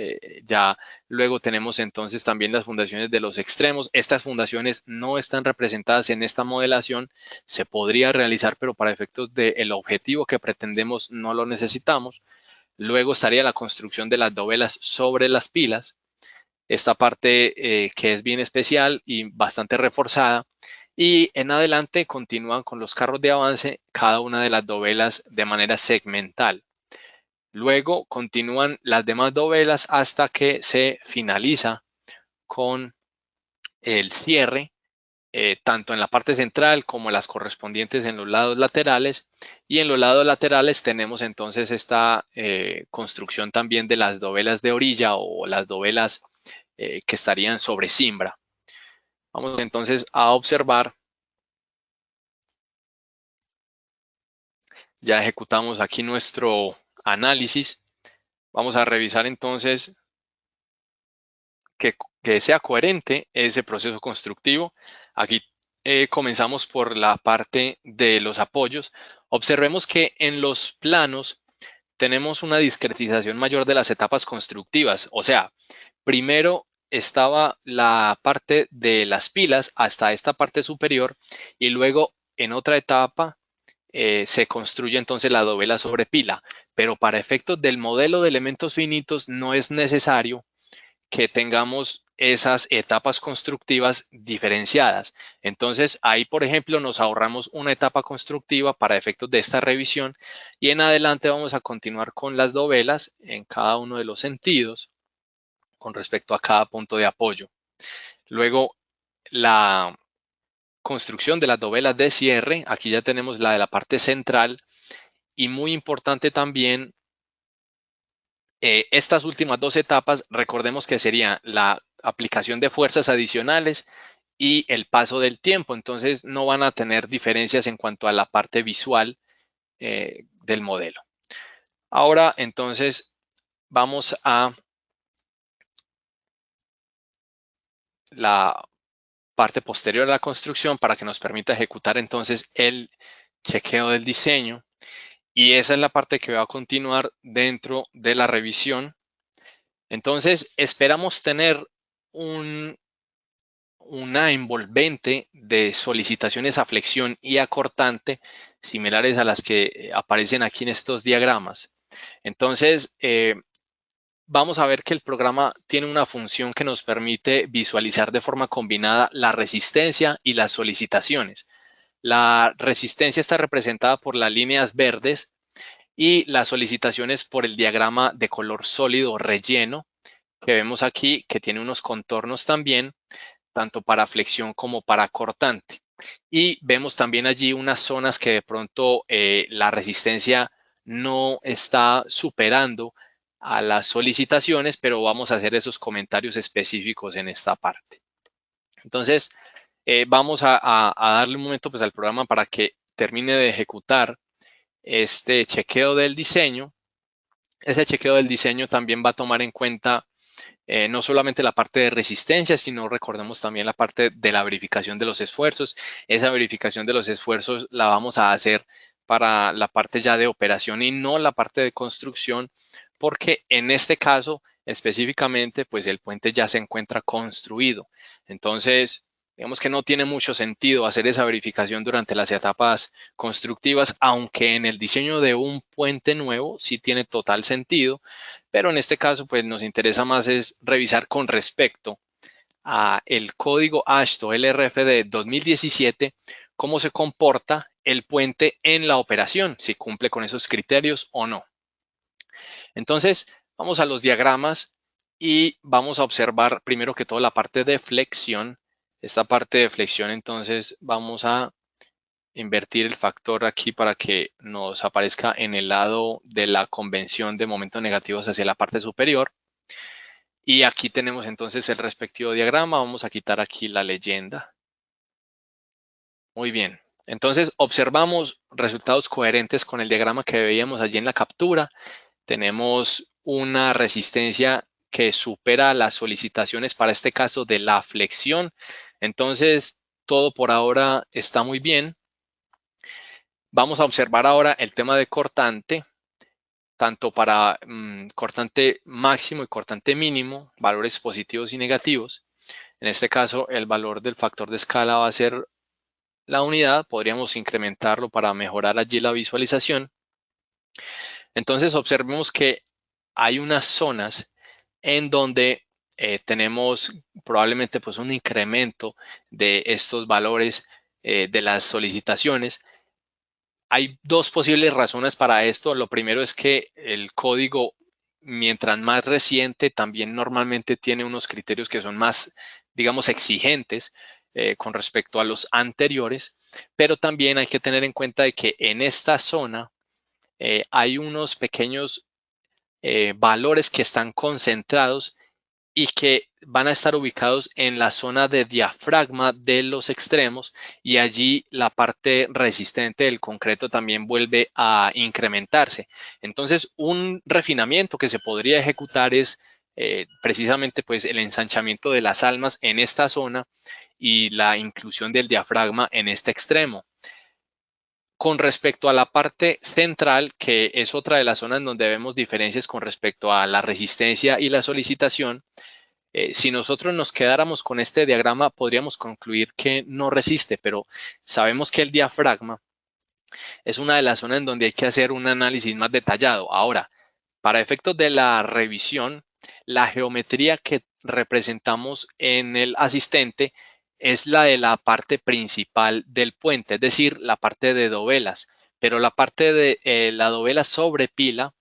ya luego tenemos entonces también las fundaciones de los extremos. Estas fundaciones no están representadas en esta modelación, se podría realizar, pero para efectos del objetivo que pretendemos no lo necesitamos. Luego estaría la construcción de las dovelas sobre las pilas, esta parte que es bien especial y bastante reforzada. Y en adelante continúan con los carros de avance, cada una de las dovelas de manera segmental. Luego continúan las demás dovelas hasta que se finaliza con el cierre, tanto en la parte central como las correspondientes en los lados laterales. Y en los lados laterales tenemos entonces esta construcción también de las dovelas de orilla o las dovelas que estarían sobre cimbra. Vamos entonces a observar. Ya ejecutamos aquí nuestro análisis. Vamos a revisar entonces que sea coherente ese proceso constructivo. Aquí comenzamos por la parte de los apoyos. Observemos que en los planos tenemos una discretización mayor de las etapas constructivas. O sea, primero estaba la parte de las pilas hasta esta parte superior y luego en otra etapa se construye entonces la dovela sobre pila, pero para efectos del modelo de elementos finitos no es necesario que tengamos esas etapas constructivas diferenciadas. Entonces ahí, por ejemplo, nos ahorramos una etapa constructiva para efectos de esta revisión y en adelante vamos a continuar con las dovelas en cada uno de los sentidos con respecto a cada punto de apoyo. Luego, la construcción de las dovelas de cierre. Aquí ya tenemos la de la parte central y muy importante también estas últimas dos etapas, recordemos que sería la aplicación de fuerzas adicionales y el paso del tiempo. Entonces no van a tener diferencias en cuanto a la parte visual del modelo. Ahora entonces vamos a la parte posterior de la construcción para que nos permita ejecutar entonces el chequeo del diseño. Y esa es la parte que va a continuar dentro de la revisión. Entonces, esperamos tener una envolvente de solicitaciones a flexión y a cortante similares a las que aparecen aquí en estos diagramas. Entonces, vamos a ver que el programa tiene una función que nos permite visualizar de forma combinada la resistencia y las solicitaciones. La resistencia está representada por las líneas verdes y las solicitaciones por el diagrama de color sólido relleno que vemos aquí, que tiene unos contornos también, tanto para flexión como para cortante. Y vemos también allí unas zonas que de pronto la resistencia no está superando a las solicitaciones, pero vamos a hacer esos comentarios específicos en esta parte. Entonces, vamos a darle un momento pues, al programa para que termine de ejecutar este chequeo del diseño. Ese chequeo del diseño también va a tomar en cuenta no solamente la parte de resistencia, sino recordemos también la parte de la verificación de los esfuerzos. Esa verificación de los esfuerzos la vamos a hacer para la parte ya de operación y no la parte de construcción, porque en este caso específicamente, pues el puente ya se encuentra construido. Entonces, digamos que no tiene mucho sentido hacer esa verificación durante las etapas constructivas, aunque en el diseño de un puente nuevo sí tiene total sentido, pero en este caso, pues nos interesa más es revisar con respecto a el código AASHTO LRFD 2017, cómo se comporta el puente en la operación, si cumple con esos criterios o no. Entonces, vamos a los diagramas y vamos a observar primero que todo la parte de flexión. Esta parte de flexión, entonces, vamos a invertir el factor aquí para que nos aparezca en el lado de la convención de momentos negativos hacia la parte superior. Y aquí tenemos entonces el respectivo diagrama. Vamos a quitar aquí la leyenda. Muy bien. Entonces observamos resultados coherentes con el diagrama que veíamos allí en la captura. Tenemos una resistencia que supera las solicitaciones para este caso de la flexión. Entonces todo por ahora está muy bien. Vamos a observar ahora el tema de cortante, tanto para cortante máximo y cortante mínimo, valores positivos y negativos. En este caso, el valor del factor de escala va a ser la unidad. Podríamos incrementarlo para mejorar allí la visualización. Entonces, observemos que hay unas zonas en donde tenemos probablemente pues un incremento de estos valores de las solicitaciones. Hay dos posibles razones para esto. Lo primero es que el código, mientras más reciente, también normalmente tiene unos criterios que son más, digamos, exigentes con respecto a los anteriores, pero también hay que tener en cuenta de que en esta zona hay unos pequeños valores que están concentrados y que van a estar ubicados en la zona de diafragma de los extremos, y allí la parte resistente del concreto también vuelve a incrementarse. Entonces, un refinamiento que se podría ejecutar es precisamente pues el ensanchamiento de las almas en esta zona y la inclusión del diafragma en este extremo. Con respecto a la parte central, que es otra de las zonas donde vemos diferencias con respecto a la resistencia y la solicitación, si nosotros nos quedáramos con este diagrama, podríamos concluir que no resiste, pero sabemos que el diafragma es una de las zonas en donde hay que hacer un análisis más detallado. Ahora, para efectos de la revisión, la geometría que representamos en el asistente es la de la parte principal del puente, es decir, la parte de dovelas, pero la parte de la dovela sobre pila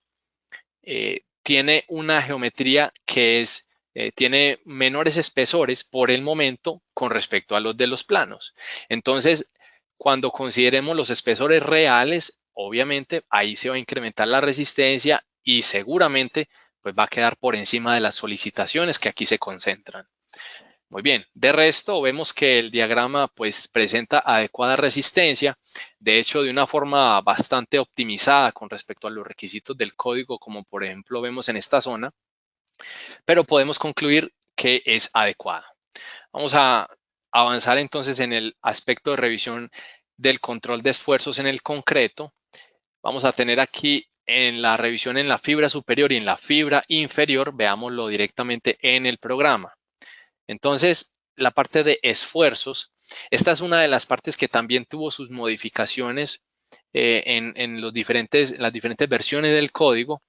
tiene una geometría que tiene menores espesores por el momento con respecto a los de los planos. Entonces, cuando consideremos los espesores reales, obviamente ahí se va a incrementar la resistencia y seguramente pues va a quedar por encima de las solicitaciones que aquí se concentran. Muy bien, de resto vemos que el diagrama pues presenta adecuada resistencia, de hecho de una forma bastante optimizada con respecto a los requisitos del código, como por ejemplo vemos en esta zona, pero podemos concluir que es adecuada. Vamos a avanzar entonces en el aspecto de revisión del control de esfuerzos en el concreto. Vamos a tener aquí en la revisión en la fibra superior y en la fibra inferior, veámoslo directamente en el programa. Entonces, la parte de esfuerzos, esta es una de las partes que también tuvo sus modificaciones en las diferentes versiones del código.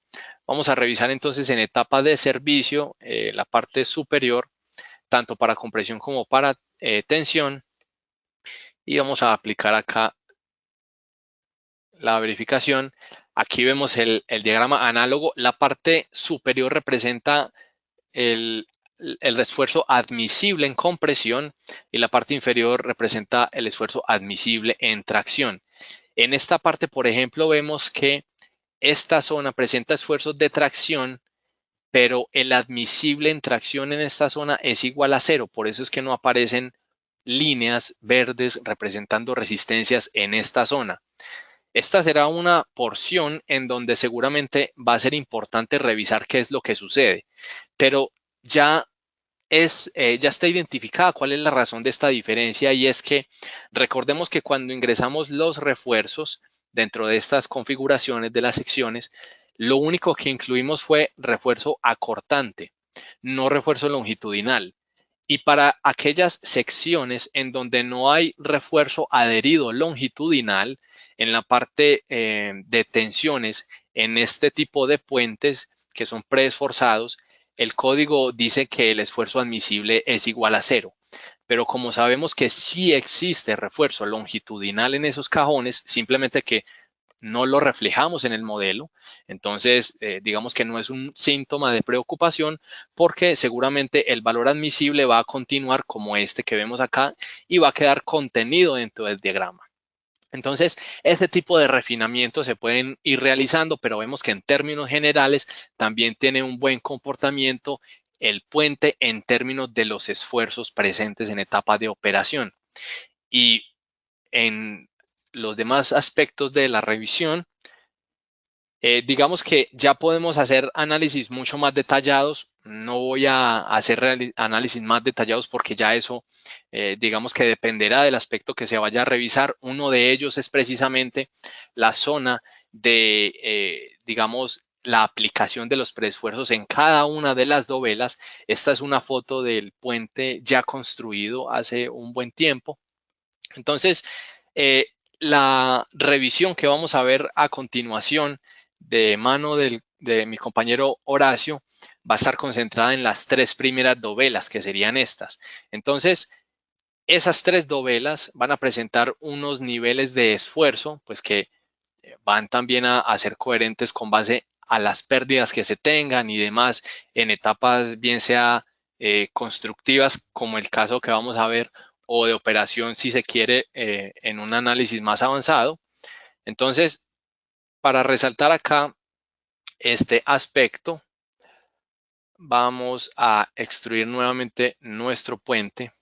Vamos a revisar entonces en etapa de servicio la parte superior, tanto para compresión como para tensión. Y vamos a aplicar acá la verificación. Aquí vemos el diagrama análogo. La parte superior representa el esfuerzo admisible en compresión y la parte inferior representa el esfuerzo admisible en tracción. En esta parte, por ejemplo, vemos que esta zona presenta esfuerzos de tracción, pero el admisible en tracción en esta zona es igual a 0. Por eso es que no aparecen líneas verdes representando resistencias en esta zona. Esta será una porción en donde seguramente va a ser importante revisar qué es lo que sucede, pero ya está identificada cuál es la razón de esta diferencia, y es que recordemos que cuando ingresamos los refuerzos dentro de estas configuraciones de las secciones, lo único que incluimos fue refuerzo acortante, no refuerzo longitudinal. Y para aquellas secciones en donde no hay refuerzo adherido longitudinal, en la parte de tensiones, en este tipo de puentes que son preesforzados, el código dice que el esfuerzo admisible es igual a 0. Pero como sabemos que sí existe refuerzo longitudinal en esos cajones, simplemente que no lo reflejamos en el modelo, entonces digamos que no es un síntoma de preocupación porque seguramente el valor admisible va a continuar como este que vemos acá y va a quedar contenido dentro del diagrama. Entonces, ese tipo de refinamientos se pueden ir realizando, pero vemos que en términos generales también tiene un buen comportamiento el puente en términos de los esfuerzos presentes en etapa de operación. Y en los demás aspectos de la revisión, digamos que ya podemos hacer análisis mucho más detallados. No voy a hacer análisis más detallados porque ya eso, digamos que dependerá del aspecto que se vaya a revisar. Uno de ellos es precisamente la zona de, digamos, la aplicación de los preesfuerzos en cada una de las dovelas. Esta es una foto del puente ya construido hace un buen tiempo. Entonces, la revisión que vamos a ver a continuación de mano de mi compañero Horacio va a estar concentrada en las 3 primeras dovelas, que serían estas. Entonces, esas 3 dovelas van a presentar unos niveles de esfuerzo, pues que van también a ser coherentes con base a las pérdidas que se tengan y demás en etapas, bien sea constructivas, como el caso que vamos a ver, o de operación, si se quiere, en un análisis más avanzado. Entonces, para resaltar acá este aspecto, vamos a extruir nuevamente nuestro puente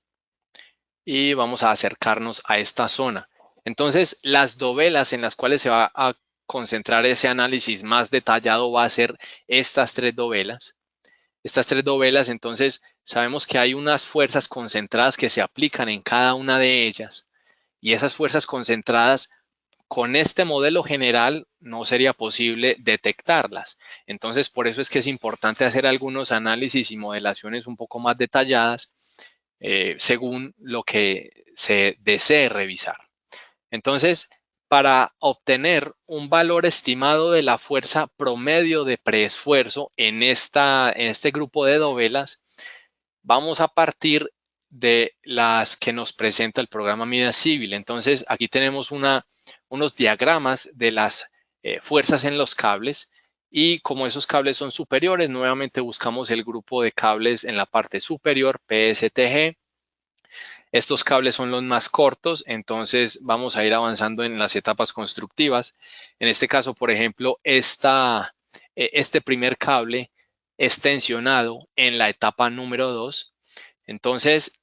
y vamos a acercarnos a esta zona. Entonces, las dovelas en las cuales se va a concentrar ese análisis más detallado va a ser estas 3 dovelas. Estas 3 dovelas, entonces, sabemos que hay unas fuerzas concentradas que se aplican en cada una de ellas y esas fuerzas concentradas con este modelo general no sería posible detectarlas. Entonces, por eso es que es importante hacer algunos análisis y modelaciones un poco más detalladas según lo que se desee revisar. Entonces, para obtener un valor estimado de la fuerza promedio de preesfuerzo en este grupo de dovelas, vamos a partir de las que nos presenta el programa Midas Civil. Entonces, aquí tenemos unos diagramas de las fuerzas en los cables y como esos cables son superiores, nuevamente buscamos el grupo de cables en la parte superior, PSTG. Estos cables son los más cortos, entonces vamos a ir avanzando en las etapas constructivas. En este caso, por ejemplo, este primer cable es tensionado en la etapa número 2. Entonces,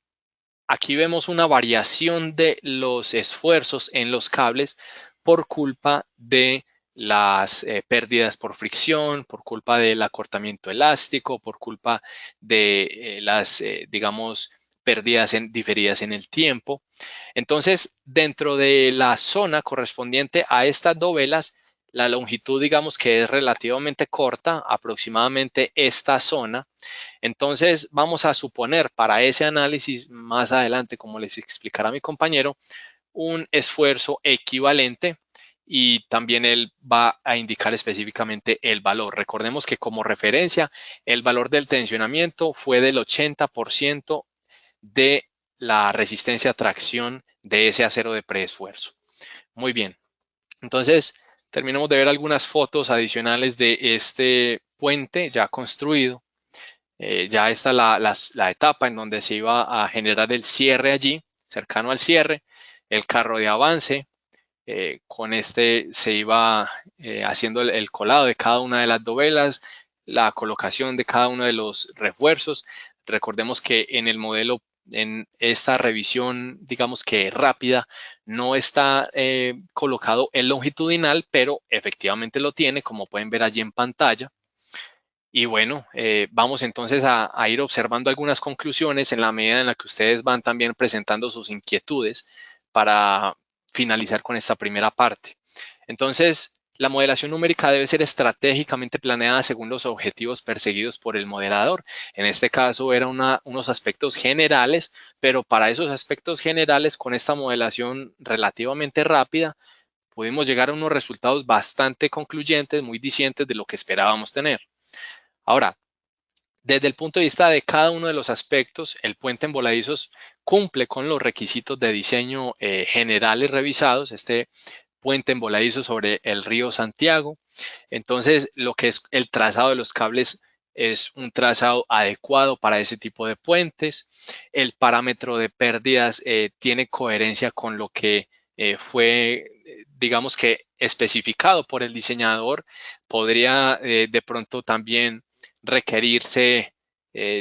aquí vemos una variación de los esfuerzos en los cables por culpa de las pérdidas por fricción, por culpa del acortamiento elástico, por culpa de las, digamos, pérdidas diferidas en el tiempo. Entonces, dentro de la zona correspondiente a estas dovelas, la longitud, digamos que es relativamente corta, aproximadamente esta zona. Entonces, vamos a suponer para ese análisis más adelante, como les explicará mi compañero, un esfuerzo equivalente y también él va a indicar específicamente el valor. Recordemos que como referencia, el valor del tensionamiento fue del 80% de la resistencia a tracción de ese acero de preesfuerzo. Muy bien. Entonces, terminamos de ver algunas fotos adicionales de este puente ya construido. Ya está la etapa en donde se iba a generar el cierre allí, cercano al cierre, el carro de avance. Con este se iba haciendo el colado de cada una de las dovelas, la colocación de cada uno de los refuerzos. Recordemos que en el modelo, en esta revisión, digamos que rápida, no está colocado el longitudinal, pero efectivamente lo tiene, como pueden ver allí en pantalla. Y bueno, vamos entonces a ir observando algunas conclusiones en la medida en la que ustedes van también presentando sus inquietudes para finalizar con esta primera parte. Entonces, la modelación numérica debe ser estratégicamente planeada según los objetivos perseguidos por el modelador. En este caso eran unos aspectos generales, pero para esos aspectos generales, con esta modelación relativamente rápida, pudimos llegar a unos resultados bastante concluyentes, muy dicientes de lo que esperábamos tener. Ahora, desde el punto de vista de cada uno de los aspectos, el puente en voladizos cumple con los requisitos de diseño generales revisados. Este puente en voladizo sobre el río Santiago. Entonces, lo que es el trazado de los cables es un trazado adecuado para ese tipo de puentes. El parámetro de pérdidas tiene coherencia con lo que fue, digamos que, especificado por el diseñador. Podría de pronto también requerirse,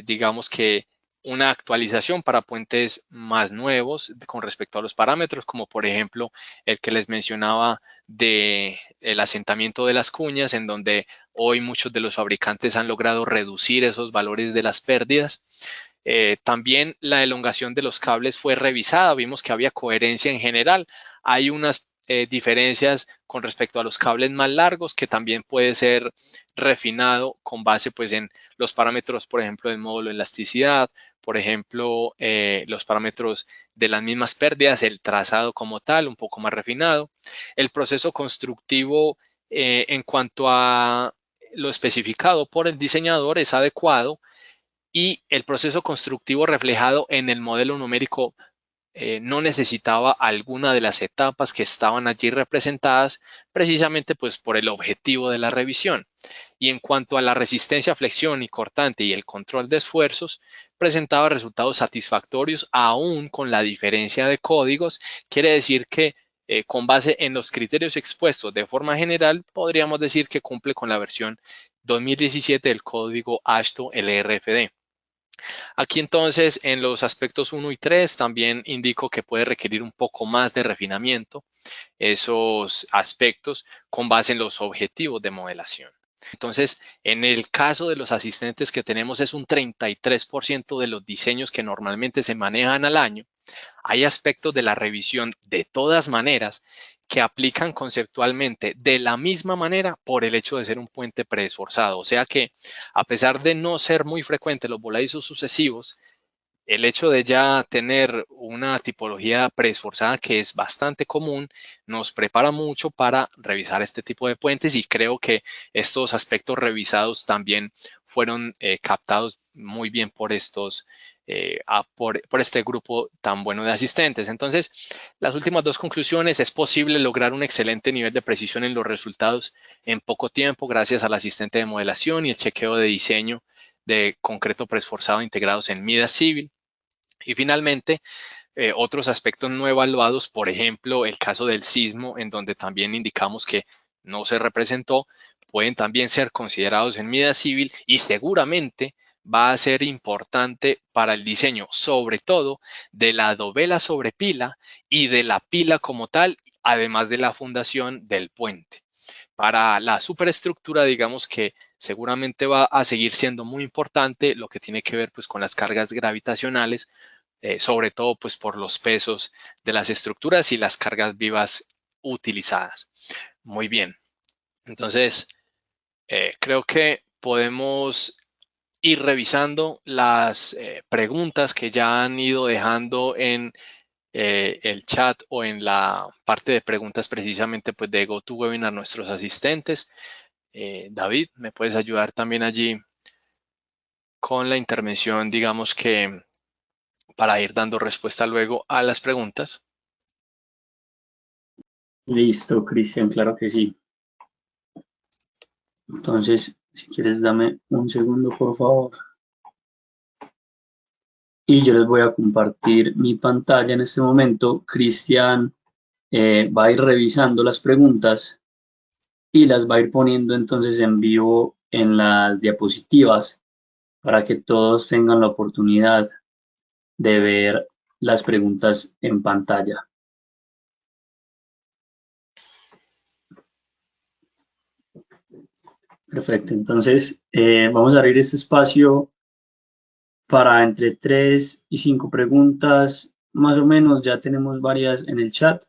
digamos que, una actualización para puentes más nuevos con respecto a los parámetros, como por ejemplo el que les mencionaba de el asentamiento de las cuñas, en donde hoy muchos de los fabricantes han logrado reducir esos valores de las pérdidas. También la elongación de los cables fue revisada, vimos que había coherencia en general. Hay unas diferencias con respecto a los cables más largos que también puede ser refinado con base pues en los parámetros, por ejemplo, del módulo de elasticidad, por ejemplo, los parámetros de las mismas pérdidas, el trazado como tal, un poco más refinado. El proceso constructivo en cuanto a lo especificado por el diseñador es adecuado y el proceso constructivo reflejado en el modelo numérico no necesitaba alguna de las etapas que estaban allí representadas precisamente pues por el objetivo de la revisión. Y en cuanto a la resistencia a flexión y cortante y el control de esfuerzos, presentaba resultados satisfactorios aún con la diferencia de códigos. Quiere decir que con base en los criterios expuestos de forma general, podríamos decir que cumple con la versión 2017 del código AASHTO LRFD. Aquí entonces en los aspectos 1 y 3 también indico que puede requerir un poco más de refinamiento esos aspectos con base en los objetivos de modelación. Entonces, en el caso de los asistentes que tenemos es un 33% de los diseños que normalmente se manejan al año. Hay aspectos de la revisión de todas maneras que aplican conceptualmente de la misma manera por el hecho de ser un puente preesforzado. O sea que a pesar de no ser muy frecuentes los voladizos sucesivos, el hecho de ya tener una tipología preesforzada que es bastante común nos prepara mucho para revisar este tipo de puentes y creo que estos aspectos revisados también fueron captados muy bien por por este grupo tan bueno de asistentes. Entonces, las últimas dos conclusiones: es posible lograr un excelente nivel de precisión en los resultados en poco tiempo gracias al asistente de modelación y el chequeo de diseño de concreto preesforzado integrados en Midas Civil. Y finalmente, otros aspectos no evaluados, por ejemplo, el caso del sismo, en donde también indicamos que no se representó, pueden también ser considerados en Midas Civil y seguramente va a ser importante para el diseño, sobre todo de la dovela sobre pila y de la pila como tal, además de la fundación del puente. Para la superestructura, digamos que seguramente va a seguir siendo muy importante lo que tiene que ver pues con las cargas gravitacionales, sobre todo pues por los pesos de las estructuras y las cargas vivas utilizadas. Muy bien, entonces creo que podemos ir revisando las preguntas que ya han ido dejando en el chat o en la parte de preguntas precisamente pues de GoToWebinar nuestros asistentes. David, ¿me puedes ayudar también allí con la intervención, digamos que para ir dando respuesta luego a las preguntas? Listo, Cristian, claro que sí. Entonces, si quieres, dame un segundo, por favor. Y yo les voy a compartir mi pantalla en este momento. Cristian va a ir revisando las preguntas y las va a ir poniendo entonces en vivo en las diapositivas para que todos tengan la oportunidad de ver las preguntas en pantalla. Perfecto, entonces vamos a abrir este espacio para entre 3 y 5 preguntas, más o menos. Ya tenemos varias en el chat.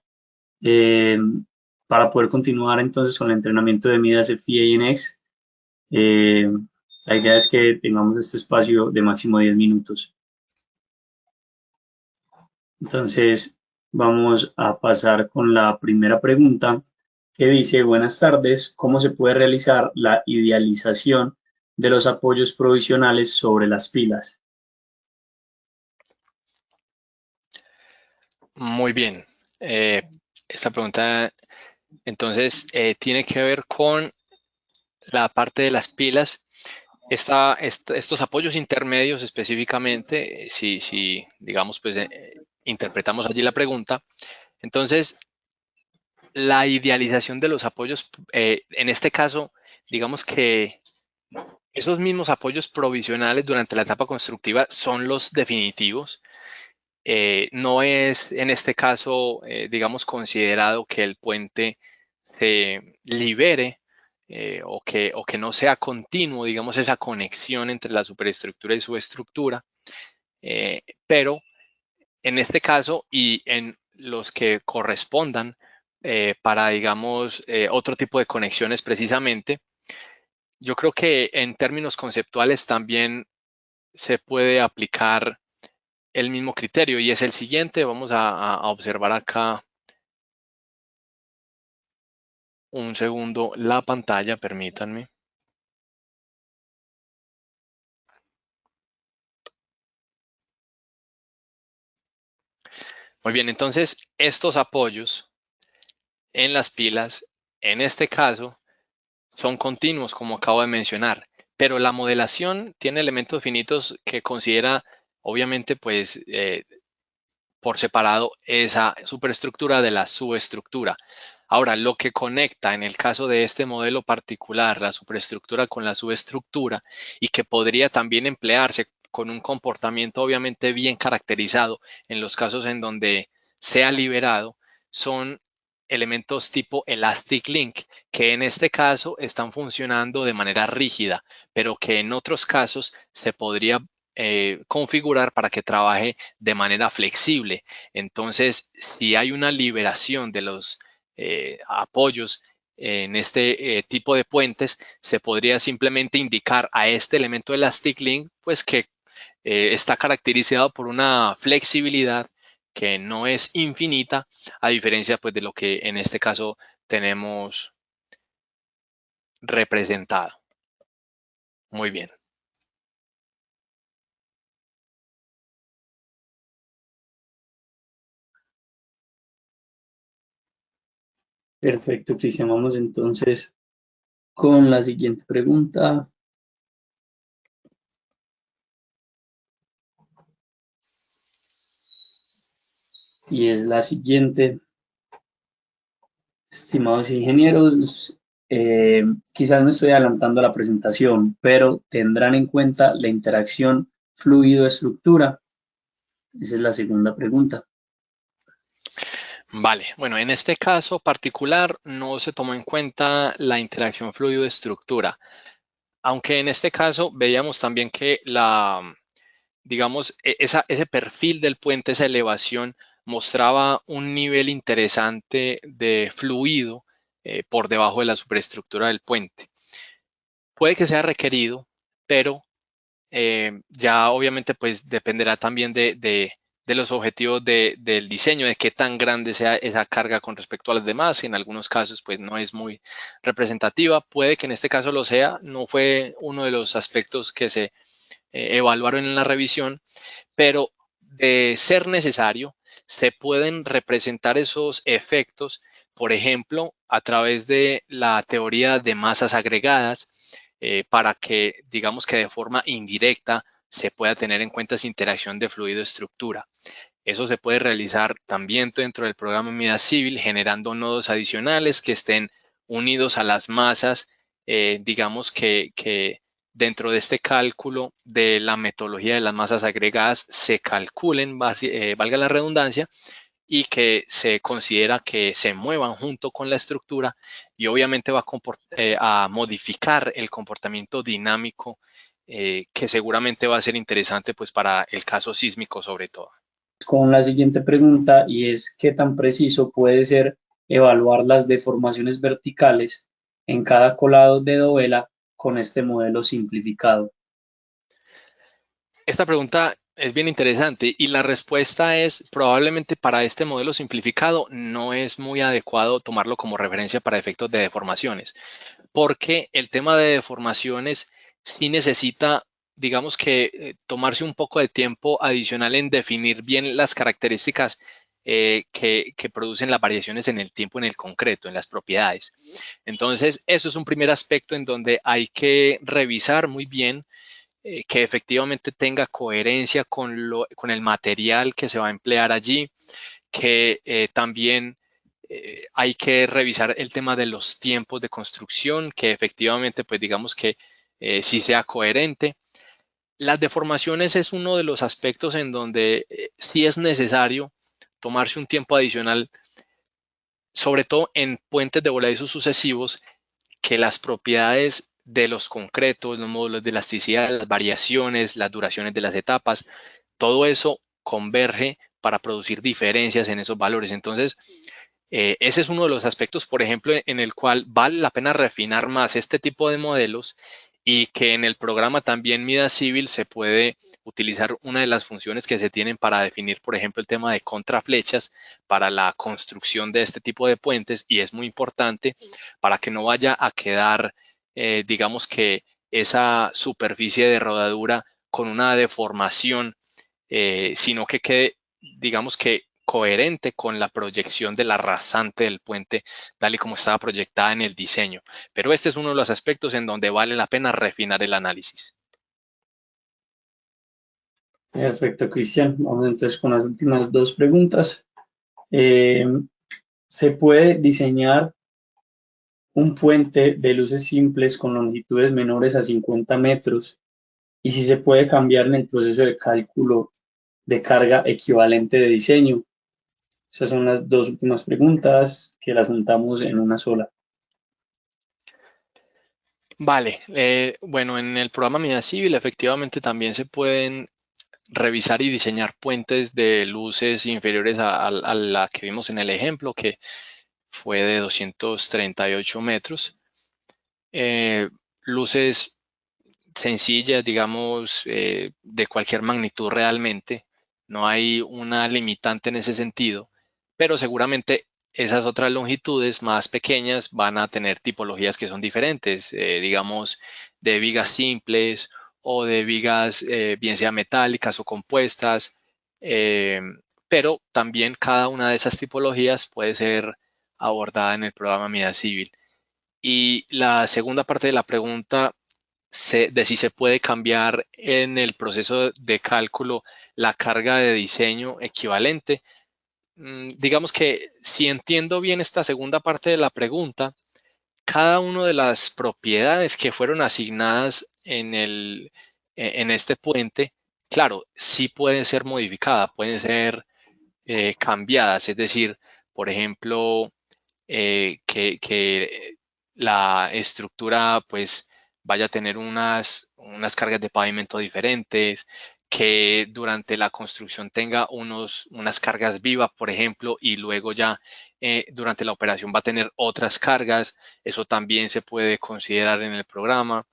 para poder continuar entonces con el entrenamiento de Midas FEA-NX, la idea es que tengamos este espacio de máximo 10 minutos. Entonces, vamos a pasar con la primera pregunta que dice: buenas tardes, ¿cómo se puede realizar la idealización de los apoyos provisionales sobre las pilas? Muy bien. Esta pregunta entonces tiene que ver con la parte de las pilas. Estos apoyos intermedios específicamente, si digamos, pues interpretamos allí la pregunta, entonces la idealización de los apoyos, en este caso, digamos que esos mismos apoyos provisionales durante la etapa constructiva son los definitivos. No es en este caso, digamos, considerado que el puente se libere o que no sea continuo, digamos, esa conexión entre la superestructura y subestructura, pero en este caso y en los que correspondan para, digamos, otro tipo de conexiones precisamente, yo creo que en términos conceptuales también se puede aplicar el mismo criterio y es el siguiente. Vamos a observar acá un segundo la pantalla, permítanme. Muy bien, entonces estos apoyos en las pilas, en este caso, son continuos, como acabo de mencionar, pero la modelación tiene elementos finitos que considera, obviamente, pues, por separado esa superestructura de la subestructura. Ahora, lo que conecta en el caso de este modelo particular la superestructura con la subestructura y que podría también emplearse con un comportamiento obviamente bien caracterizado en los casos en donde sea liberado, son elementos tipo Elastic Link, que en este caso están funcionando de manera rígida, pero que en otros casos se podría configurar para que trabaje de manera flexible. Entonces, si hay una liberación de los apoyos en este tipo de puentes, se podría simplemente indicar a este elemento Elastic Link, pues que está caracterizado por una flexibilidad que no es infinita, a diferencia pues de lo que en este caso tenemos representado. Muy bien. Perfecto, Cristian. Vamos entonces con la siguiente pregunta. Y es la siguiente. Estimados ingenieros, quizás me estoy adelantando a la presentación, pero ¿tendrán en cuenta la interacción fluido-estructura? Esa es la segunda pregunta. Vale, bueno, en este caso particular no se tomó en cuenta la interacción fluido-estructura, aunque en este caso veíamos también que digamos, ese perfil del puente, esa elevación, mostraba un nivel interesante de fluido por debajo de la superestructura del puente. Puede que sea requerido, pero ya obviamente pues dependerá también de los objetivos del diseño, de qué tan grande sea esa carga con respecto a las demás. En algunos casos pues no es muy representativa, puede que en este caso lo sea, no fue uno de los aspectos que se evaluaron en la revisión, pero de ser necesario, se pueden representar esos efectos, por ejemplo, a través de la teoría de masas agregadas, para que, digamos que de forma indirecta, se pueda tener en cuenta esa interacción de fluido-estructura. Eso se puede realizar también dentro del programa Midas Civil, generando nodos adicionales que estén unidos a las masas, digamos que dentro de este cálculo de la metodología de las masas agregadas se calculen, valga la redundancia, y que se considera que se muevan junto con la estructura y obviamente va a modificar el comportamiento dinámico que seguramente va a ser interesante pues para el caso sísmico sobre todo. Con la siguiente pregunta, y es: ¿qué tan preciso puede ser evaluar las deformaciones verticales en cada colado de dovela con este modelo simplificado? Esta pregunta es bien interesante y la respuesta es probablemente para este modelo simplificado no es muy adecuado tomarlo como referencia para efectos de deformaciones, porque el tema de deformaciones sí necesita, digamos que, tomarse un poco de tiempo adicional en definir bien las características que producen las variaciones en el tiempo en el concreto, en las propiedades. Entonces, eso es un primer aspecto en donde hay que revisar muy bien que efectivamente tenga coherencia con el material que se va a emplear allí, que también hay que revisar el tema de los tiempos de construcción, que efectivamente, pues digamos que sí sea coherente. Las deformaciones es uno de los aspectos en donde sí es necesario tomarse un tiempo adicional, sobre todo en puentes de voladizos sucesivos, que las propiedades de los concretos, los módulos de elasticidad, las variaciones, las duraciones de las etapas, todo eso converge para producir diferencias en esos valores. Entonces, ese es uno de los aspectos, por ejemplo, en el cual vale la pena refinar más este tipo de modelos y que en el programa también Mida Civil se puede utilizar una de las funciones que se tienen para definir, por ejemplo, el tema de contraflechas para la construcción de este tipo de puentes, y es muy importante para que no vaya a quedar, digamos que esa superficie de rodadura con una deformación, sino que quede, digamos que, coherente con la proyección de la rasante del puente, tal y como estaba proyectada en el diseño. Pero este es uno de los aspectos en donde vale la pena refinar el análisis. Perfecto, Cristian. Vamos entonces con las últimas dos preguntas. Eh, ¿Se puede diseñar un puente de luces simples con longitudes menores a 50 metros? Y si se puede cambiar en el proceso de cálculo de carga equivalente de diseño. Esas son las dos últimas preguntas que las juntamos en una sola. Vale, bueno, en el programa Mida Civil efectivamente también se pueden revisar y diseñar puentes de luces inferiores a la que vimos en el ejemplo, que fue de 238 metros. Luces sencillas, digamos, de cualquier magnitud realmente. No hay una limitante en ese sentido, pero seguramente esas otras longitudes más pequeñas van a tener tipologías que son diferentes, digamos, de vigas simples o de vigas bien sea metálicas o compuestas, eh, pero también cada una de esas tipologías puede ser abordada en el programa Mida Civil. Y la segunda parte de la pregunta de si se puede cambiar en el proceso de cálculo la carga de diseño equivalente. Digamos que si entiendo bien esta segunda parte de la pregunta, cada una de las propiedades que fueron asignadas en este puente, claro, sí pueden ser modificadas, pueden ser cambiadas. Es decir, por ejemplo, que la estructura pues vaya a tener unas cargas de pavimento diferentes, que durante la construcción tenga unas cargas vivas, por ejemplo, y luego ya durante la operación va a tener otras cargas. Eso también se puede considerar en el programa.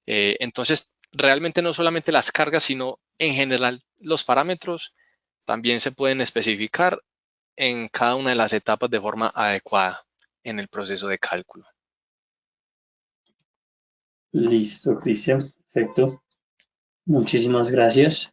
Entonces, realmente no solamente las cargas, sino en general los parámetros también se pueden especificar en cada una de las etapas de forma adecuada en el proceso de cálculo. Listo, Cristian. Perfecto. Muchísimas gracias.